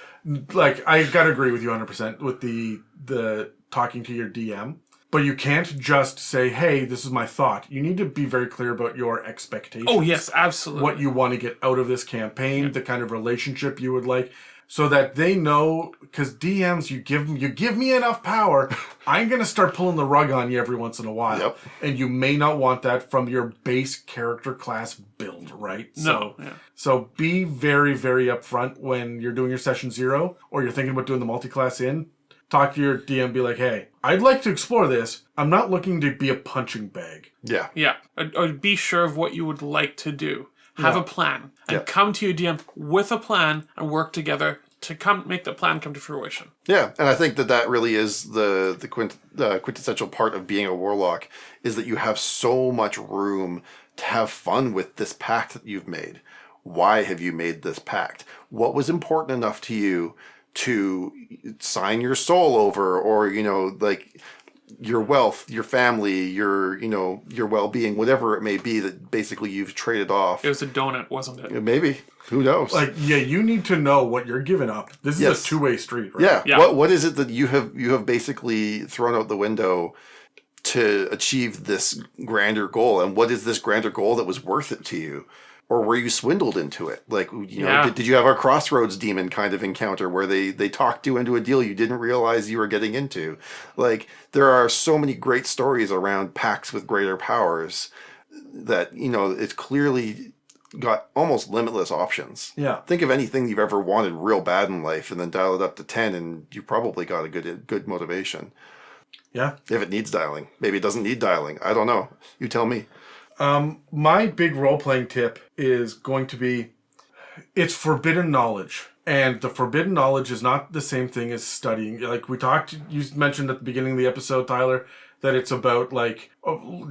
S3: like, I gotta agree with you 100% with the talking to your DM. But you can't just say, hey, this is my thought. You need to be very clear about your expectations.
S1: Oh, yes, absolutely.
S3: What you want to get out of this campaign, the kind of relationship you would like, so that they know, because DMs, you give me enough power, I'm going to start pulling the rug on you every once in a while.
S4: Yep.
S3: And you may not want that from your base character class build, right?
S1: No.
S3: So be very, very upfront when you're doing your session 0, or you're thinking about doing the multi-class in. Talk to your DM, be like, hey, I'd like to explore this. I'm not looking to be a punching bag.
S4: Yeah.
S1: Yeah. Or be sure of what you would like to do. Have a plan. And come to your DM with a plan and work together to make the plan come to fruition.
S4: Yeah, and I think that really is the quintessential part of being a warlock, is that you have so much room to have fun with this pact that you've made. Why have you made this pact? What was important enough to you to sign your soul over, or, like your wealth, your family, your well-being, whatever it may be that basically you've traded off.
S1: It was a donut, wasn't it?
S4: Maybe. Who knows?
S3: Like, yeah, you need to know what you're giving up. This is a two-way street, right?
S4: Yeah. What is it that you have basically thrown out the window to achieve this grander goal? And what is this grander goal that was worth it to you? Or were you swindled into it? Like, did you have our Crossroads demon kind of encounter where they talked you into a deal you didn't realize you were getting into? Like, there are so many great stories around pacts with greater powers that, it's clearly got almost limitless options.
S3: Yeah.
S4: Think of anything you've ever wanted real bad in life and then dial it up to 10 and you probably got a good motivation.
S3: Yeah.
S4: If it needs dialing. Maybe it doesn't need dialing. I don't know. You tell me.
S3: My big role-playing tip is going to be, it's forbidden knowledge. And the forbidden knowledge is not the same thing as studying. Like you mentioned at the beginning of the episode, Tyler, that it's about like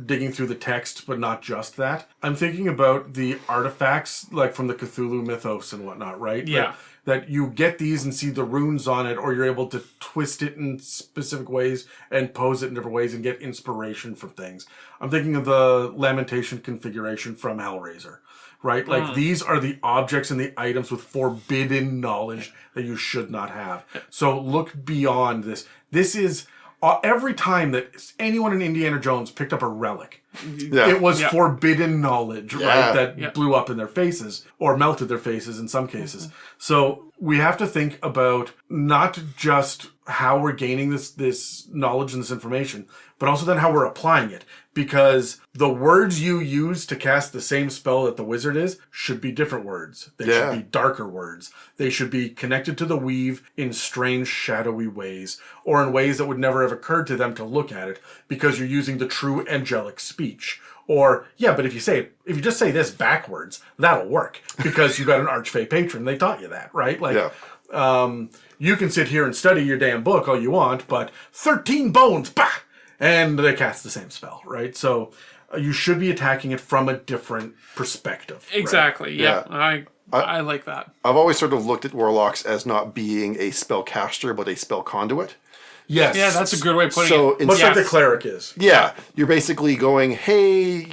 S3: digging through the text, but not just that. I'm thinking about the artifacts, like from the Cthulhu mythos and whatnot, right?
S1: Yeah.
S3: That you get these and see the runes on it, or you're able to twist it in specific ways and pose it in different ways and get inspiration from things. I'm thinking of the Lamentation configuration from Hellraiser, right? Like, these are the objects and the items with forbidden knowledge that you should not have. So look beyond this. This is every time that anyone in Indiana Jones picked up a relic, it was forbidden knowledge, right? That blew up in their faces, or melted their faces in some cases. So we have to think about not just how we're gaining this knowledge and this information, but also then how we're applying it. Because the words you use to cast the same spell that the wizard is should be different words. They should be darker words. They should be connected to the weave in strange, shadowy ways, or in ways that would never have occurred to them to look at it, because you're using the true angelic speech. Or, but if you just say this backwards, that'll work, because you got an Archfey patron. They taught you that, right? Like, you can sit here and study your damn book all you want, but 13 bones, bah! And they cast the same spell, right? So you should be attacking it from a different perspective.
S1: Exactly,
S3: right?
S1: Yeah. I like that.
S4: I've always sort of looked at warlocks as not being a spellcaster, but a spell conduit.
S3: Yes.
S1: Yeah, that's a good way of putting it.
S3: Much like the cleric is.
S4: Yeah. You're basically going, hey,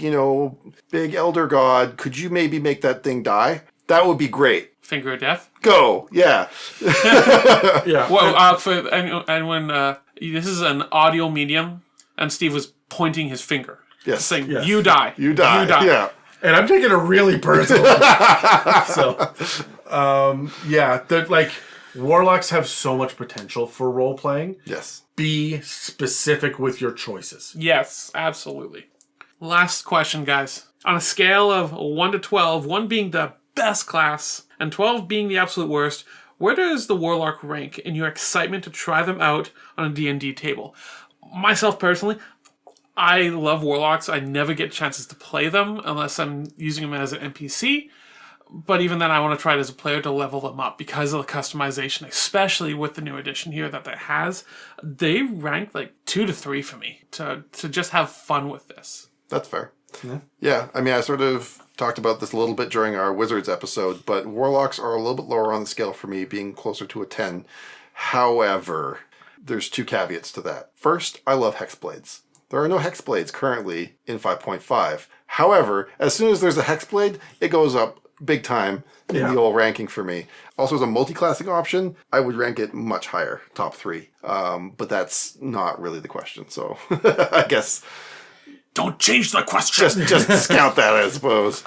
S4: big elder god, could you maybe make that thing die? That would be great.
S1: Finger of death?
S4: Go. Yeah.
S3: Yeah.
S1: Well, for anyone, this is an audio medium, and Steve was pointing his finger.
S4: Yes.
S1: Saying, you die.
S4: You die. Yeah.
S3: And I'm taking it really personal. Like, warlocks have so much potential for role-playing.
S4: Yes.
S3: Be specific with your choices.
S1: Yes, absolutely. Last question, guys. On a scale of 1 to 12, 1 being the best class, and 12 being the absolute worst, where does the Warlock rank in your excitement to try them out on a D&D table? Myself personally, I love Warlocks. I never get chances to play them unless I'm using them as an NPC. But even then, I want to try it as a player to level them up because of the customization, especially with the new edition here that has. They rank like 2 to 3 for me to just have fun with this.
S4: That's fair. Yeah, I mean, I sort of talked about this a little bit during our Wizards episode, but Warlocks are a little bit lower on the scale for me, being closer to a 10. However, there's 2 caveats to that. First, I love Hexblades. There are no Hexblades currently in 5.5. However, as soon as there's a Hexblade, it goes up big time in the old ranking for me. Also, as a multi-classing option, I would rank it much higher, top 3. But that's not really the question, so I guess...
S1: Don't change the question.
S4: Just discount that, I suppose.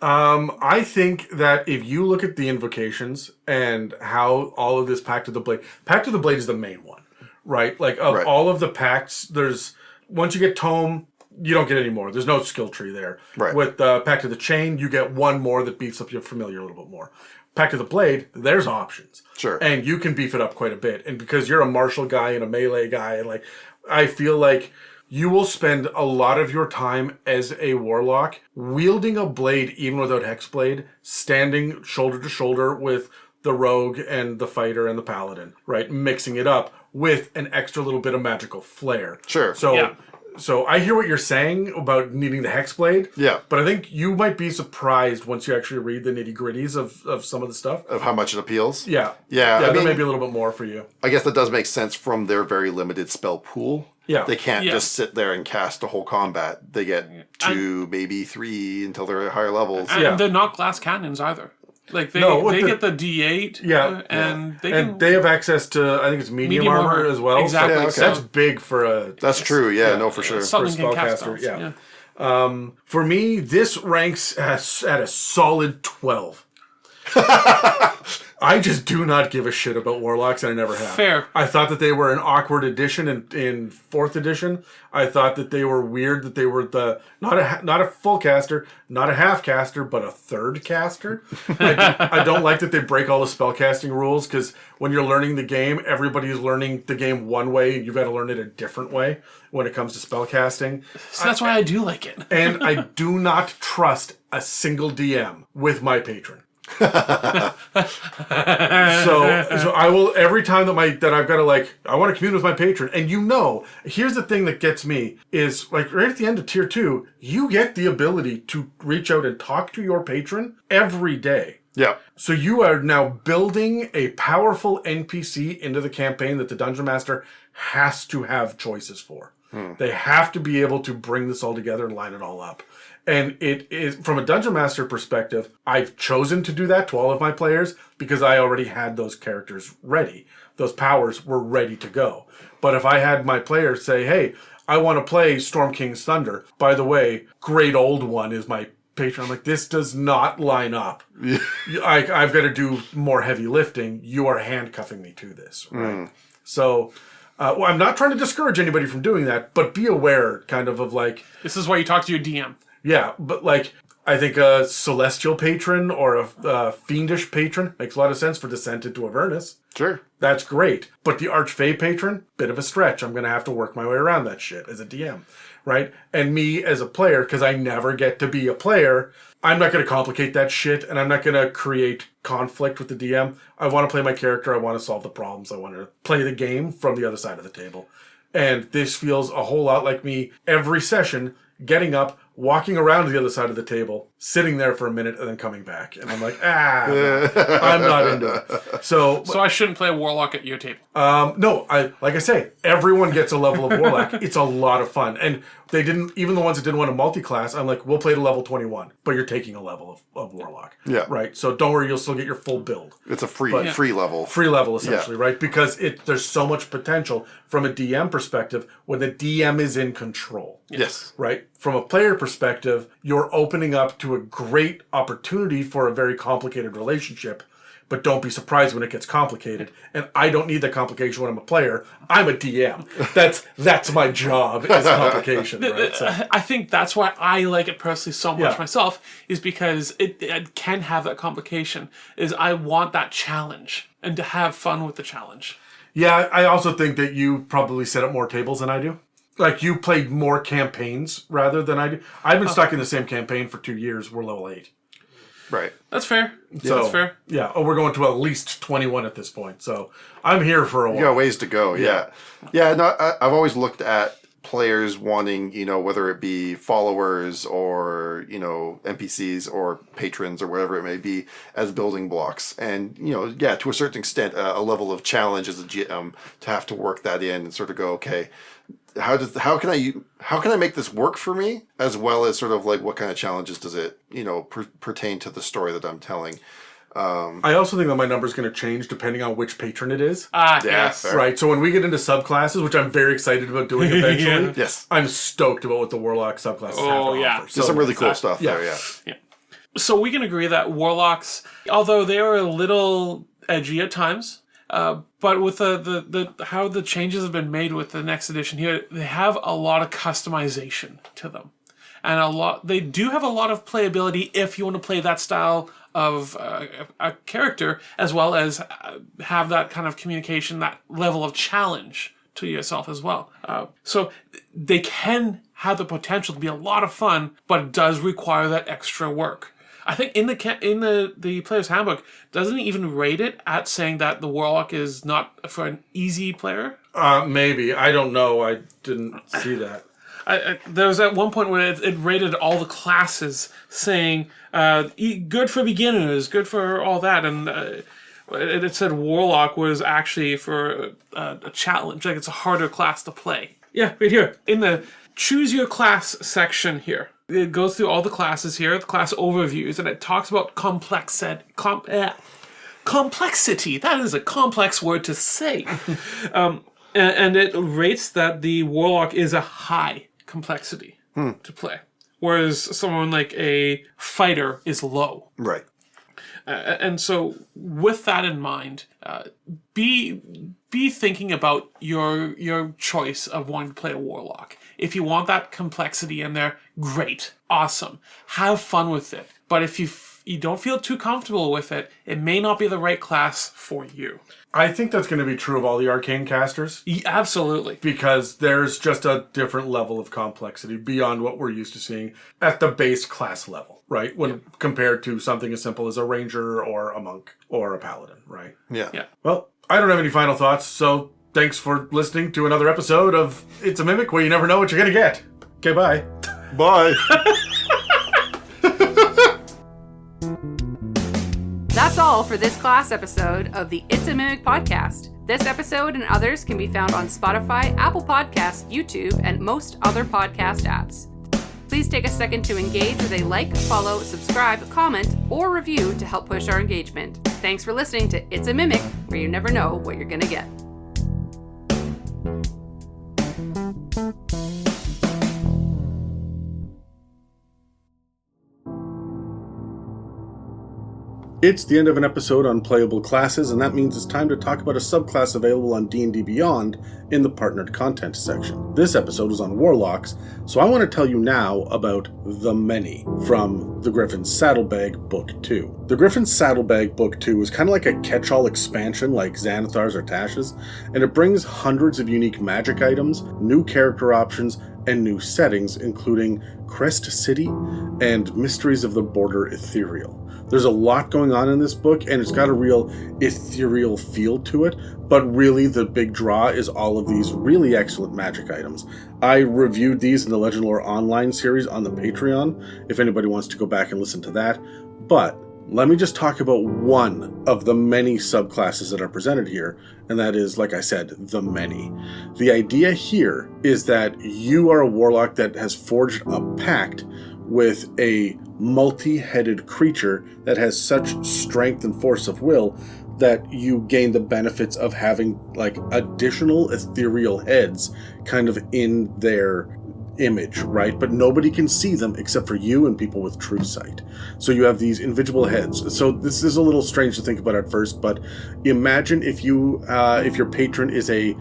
S3: I think that if you look at the invocations and how all of this Pact of the Blade is the main one, right? Like of all of the pacts, there's once you get Tome, you don't get any more. There's no skill tree there.
S4: Right.
S3: With Pact of the Chain, you get one more that beefs up your familiar a little bit more. Pact of the Blade, there's options.
S4: Sure.
S3: And you can beef it up quite a bit. And because you're a martial guy and a melee guy, and like I feel like you will spend a lot of your time as a warlock wielding a blade, even without Hexblade, standing shoulder to shoulder with the rogue and the fighter and the paladin, right? Mixing it up with an extra little bit of magical flair.
S4: Sure.
S3: So I hear what you're saying about needing the Hexblade.
S4: Yeah.
S3: But I think you might be surprised once you actually read the nitty-gritties of some of the stuff.
S4: Of how much it appeals?
S3: Yeah.
S4: Yeah,
S3: Yeah,
S4: I
S3: there
S4: mean,
S3: may be a little bit more for you.
S4: I guess that does make sense from their very limited spell pool.
S3: Yeah.
S4: They can't just sit there and cast a whole combat. They get 2, maybe 3 until they're at higher levels.
S1: And they're not glass cannons either. Like they get the D8. And they
S3: have access to, I think it's medium armor as well.
S1: Exactly.
S3: So
S4: okay.
S3: That's big for a...
S4: That's true. Yeah, no, for sure.
S1: Something
S3: for a
S1: can cast
S3: spellcaster.
S1: spells.
S3: Yeah. For me, this ranks at a solid 12. I just do not give a shit about Warlocks, and I never have.
S1: Fair.
S3: I thought that they were an awkward addition in 4th edition. I thought that they were weird, that they were not a full caster, not a half caster, but a third caster. I don't like that they break all the spellcasting rules, because when you're learning the game, everybody is learning the game one way, and you've got to learn it a different way when it comes to spellcasting.
S1: So that's why I do like it.
S3: And I do not trust a single DM with my patron. So I will, every time that I've got to I want to commune with my patron, and here's the thing that gets me is right at the end of tier 2, you get the ability to reach out and talk to your patron every day.
S4: Yeah.
S3: So you are now building a powerful NPC into the campaign that the Dungeon Master has to have choices for. They have to be able to bring this all together and line it all up. And it is, from a Dungeon Master perspective, I've chosen to do that to all of my players because I already had those characters ready. Those powers were ready to go. But if I had my players say, hey, I want to play Storm King's Thunder. By the way, Great Old One is my patron. I'm like, this does not line up. I've got to do more heavy lifting. You are handcuffing me to this, right? So... I'm not trying to discourage anybody from doing that, but be aware kind of
S1: This is why you talk to your DM.
S3: Yeah, but I think a celestial patron or a fiendish patron makes a lot of sense for Descent into Avernus.
S4: Sure.
S3: That's great. But the Archfey patron, bit of a stretch. I'm going to have to work my way around that shit as a DM, right? And me as a player, because I never get to be a player, I'm not going to complicate that shit, and I'm not going to create conflict with the DM. I want to play my character. I want to solve the problems. I want to play the game from the other side of the table. And this feels a whole lot like me every session, getting up, walking around to the other side of the table, sitting there for a minute, and then coming back. And I'm like, no, I'm not into it. So
S1: I shouldn't play a Warlock at your table.
S3: No, like I say, everyone gets a level of Warlock. It's a lot of fun. And they didn't, even the ones that didn't want a multi-class, I'm like, we'll play to level 21, but you're taking a level of Warlock.
S4: Yeah.
S3: Right? So don't worry, you'll still get your full build.
S4: It's a free level.
S3: Free level, essentially, right? Because there's so much potential from a DM perspective when the DM is in control.
S4: Yes.
S3: Right? From a player perspective, you're opening up to a great opportunity for a very complicated relationship, but don't be surprised when it gets complicated. And I don't need that complication when I'm a player. I'm a DM. That's my job, is complication. Right? So,
S1: I think that's why I like it personally so much myself, is because it can have that complication. Is I want that challenge and to have fun with the challenge.
S3: yeah, I also think that you probably set up more tables than I do. You played more campaigns rather than I do. I've been stuck in the same campaign for 2 years. We're level 8.
S4: Right.
S1: That's fair.
S3: So,
S1: That's fair.
S3: Yeah. Oh, we're going to at least 21 at this point. So I'm here for a while.
S4: You got ways to go. Yeah. No, I've always looked at players wanting, whether it be followers or, NPCs or patrons or whatever it may be, as building blocks. And, to a certain extent, a level of challenge as a GM to have to work that in and sort of go, okay, how can I make this work for me, as well as sort of like what kind of challenges does it, pertain to the story that I'm telling.
S3: I also think that my number is going to change depending on which patron it is.
S1: Yes.
S4: Fair.
S3: Right, so when we get into subclasses, which I'm very excited about doing eventually,
S4: Yes.
S3: I'm stoked about what the Warlock subclasses have to offer.
S4: There's some really cool stuff there,
S1: Yeah. So we can agree that Warlocks, although they are a little edgy at times, but with the how the changes have been made with the next edition here, they have a lot of customization to them. And they do have a lot of playability if you want to play that style of a character, as well as have that kind of communication, that level of challenge to yourself as well. So they can have the potential to be a lot of fun, but it does require that extra work. I think in the player's handbook, doesn't it even rate it at saying that the Warlock is not for an easy player?
S3: Maybe. I don't know. I didn't see that.
S1: There was at one point where it rated all the classes, saying good for beginners, good for all that, and it said Warlock was actually for a challenge, like it's a harder class to play. Yeah, right here in the choose your class section here, it goes through all the classes here, the class overviews, and it talks about complexity. That is a complex word to say, and it rates that the Warlock is a high complexity to play, whereas someone like a fighter is low.
S4: Right.
S1: And so with that in mind, be thinking about your choice of wanting to play a Warlock. If you want that complexity in there, great, awesome, have fun with it. But if you don't feel too comfortable with it, it may not be the right class for you.
S3: I think that's going to be true of all the arcane casters.
S1: Absolutely.
S3: Because there's just a different level of complexity beyond what we're used to seeing at the base class level, right? When compared to something as simple as a ranger or a monk or a paladin, right?
S4: Yeah.
S3: Well, I don't have any final thoughts, so thanks for listening to another episode of It's a Mimic, where you never know what you're going to get. Okay, bye.
S4: Bye.
S2: That's all for this class episode of the It's a Mimic podcast. This episode and others can be found on Spotify, Apple Podcasts, YouTube, and most other podcast apps. Please take a second to engage with a like, follow, subscribe, comment, or review to help push our engagement. Thanks for listening to It's a Mimic, where you never know what you're gonna get.
S3: It's the end of an episode on playable classes, and that means it's time to talk about a subclass available on D&D Beyond in the partnered content section. This episode is on Warlocks, so I want to tell you now about The Many from the Griffin's Saddlebag Book 2. The Griffin's Saddlebag Book 2 is kind of like a catch-all expansion like Xanathar's or Tash's, and it brings hundreds of unique magic items, new character options, and new settings, including Crest City and Mysteries of the Border Ethereal. There's a lot going on in this book, and it's got a real ethereal feel to it, but really the big draw is all of these really excellent magic items. I reviewed these in the Legend Lore Online series on the Patreon, if anybody wants to go back and listen to that. But let me just talk about one of the many subclasses that are presented here, and that is, like I said, the Many. The idea here is that you are a warlock that has forged a pact with a multi-headed creature that has such strength and force of will that you gain the benefits of having like additional ethereal heads kind of in their image, right? But nobody can see them except for you and people with true sight. So you have these invisible heads. So this is a little strange to think about at first, but imagine if your patron is a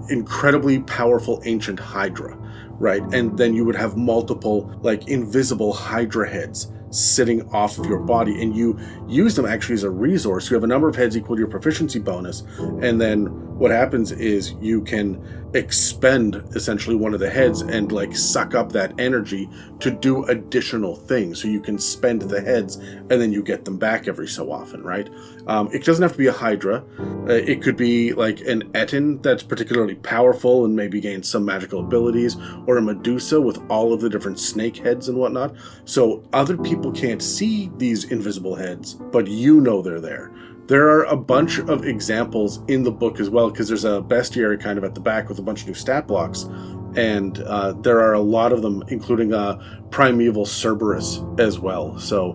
S3: incredibly powerful ancient Hydra, right? And then you would have multiple like invisible Hydra heads sitting off of your body, and you use them actually as a resource. You have a number of heads equal to your proficiency bonus, and then what happens is you can expend essentially one of the heads and like suck up that energy to do additional things. So you can spend the heads and then you get them back every so often, right? It doesn't have to be a Hydra. It could be like an Etin that's particularly powerful and maybe gains some magical abilities, or a Medusa with all of the different snake heads and whatnot. So other people can't see these invisible heads, but you know they're there. There are a bunch of examples in the book as well, because there's a bestiary kind of at the back with a bunch of new stat blocks, and there are a lot of them, including Primeval Cerberus as well. So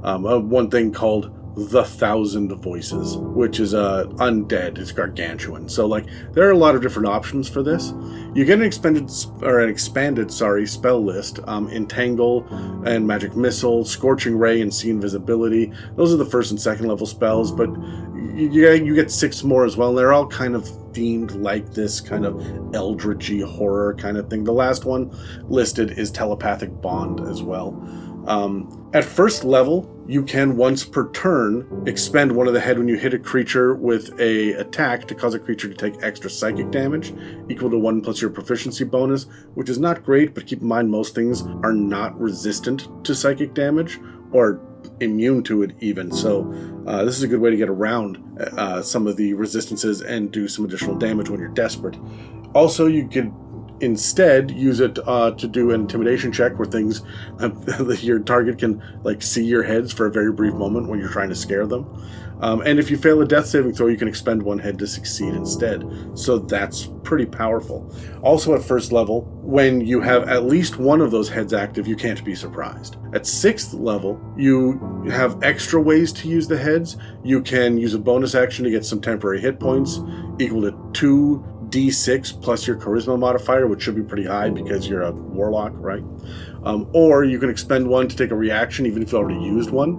S3: one thing called the 1,000 Voices, which is undead. It's gargantuan. So like there are a lot of different options for this. You get an expanded spell list. Entangle and Magic Missile, Scorching Ray, and See Invisibility. Those are the first and second level spells, but you get 6 more as well. And they're all kind of themed like this kind of eldritchy horror kind of thing. The last one listed is Telepathic Bond as well. At first level, you can once per turn expend one of the head when you hit a creature with a attack to cause a creature to take extra psychic damage, equal to 1 plus your proficiency bonus, which is not great, but keep in mind most things are not resistant to psychic damage, or immune to it even. So this is a good way to get around some of the resistances and do some additional damage when you're desperate. Also, you could instead use it to do an intimidation check where things your target can like see your heads for a very brief moment when you're trying to scare them, and if you fail a death saving throw, you can expend 1 head to succeed instead. So that's pretty powerful. Also at first level, when you have at least one of those heads active, you can't be surprised. At 6th level, you have extra ways to use the heads. You can use a bonus action to get some temporary hit points equal to 2d6 plus your charisma modifier, which should be pretty high because you're a warlock, right? Or you can expend 1 to take a reaction even if you already used one.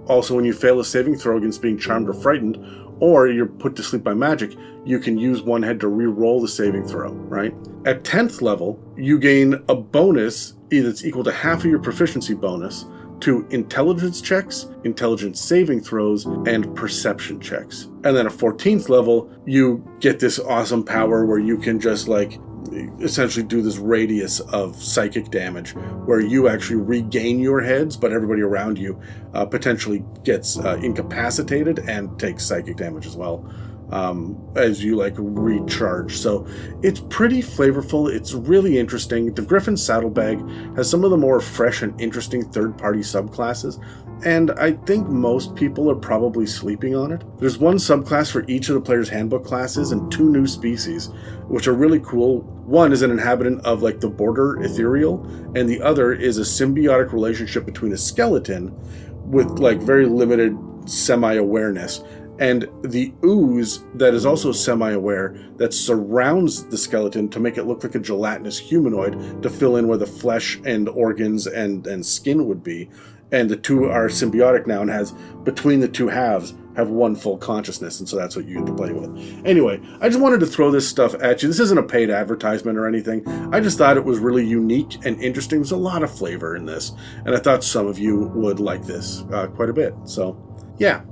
S3: Also when you fail a saving throw against being charmed or frightened, or you're put to sleep by magic, you can use 1 head to re-roll the saving throw, right? At 10th level, you gain a bonus that's equal to half of your proficiency bonus to intelligence checks, intelligence saving throws, and perception checks. And then at 14th level, you get this awesome power where you can just like essentially do this radius of psychic damage where you actually regain your heads, but everybody around you potentially gets incapacitated and takes psychic damage as well. As you like recharge. So it's pretty flavorful. It's really interesting. The Griffin Saddlebag has some of the more fresh and interesting third-party subclasses, and I think most people are probably sleeping on it. There's 1 subclass for each of the player's handbook classes and 2 new species, which are really cool. One is an inhabitant of like the border ethereal, and the other is a symbiotic relationship between a skeleton with like very limited semi-awareness and the ooze that is also semi-aware that surrounds the skeleton to make it look like a gelatinous humanoid to fill in where the flesh and organs and skin would be. And the 2 are symbiotic now and has, between the 2 halves, have 1 full consciousness, and so that's what you get to play with. Anyway, I just wanted to throw this stuff at you. This isn't a paid advertisement or anything. I just thought it was really unique and interesting. There's a lot of flavor in this, and I thought some of you would like this quite a bit. So, yeah.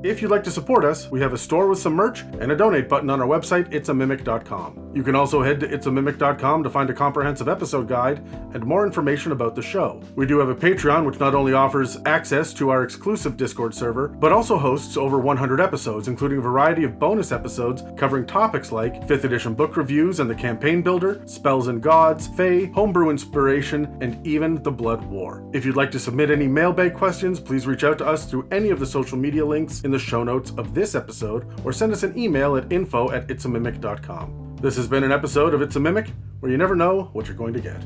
S3: If you'd like to support us, we have a store with some merch and a donate button on our website, itsamimic.com. You can also head to itsamimic.com to find a comprehensive episode guide and more information about the show. We do have a Patreon, which not only offers access to our exclusive Discord server, but also hosts over 100 episodes, including a variety of bonus episodes covering topics like 5th edition book reviews and the campaign builder, spells and gods, fae, homebrew inspiration, and even the Blood War. If you'd like to submit any mailbag questions, please reach out to us through any of the social media links in the show notes of this episode, or send us an email at info@itsamimic.com. This has been an episode of It's a Mimic, where you never know what you're going to get.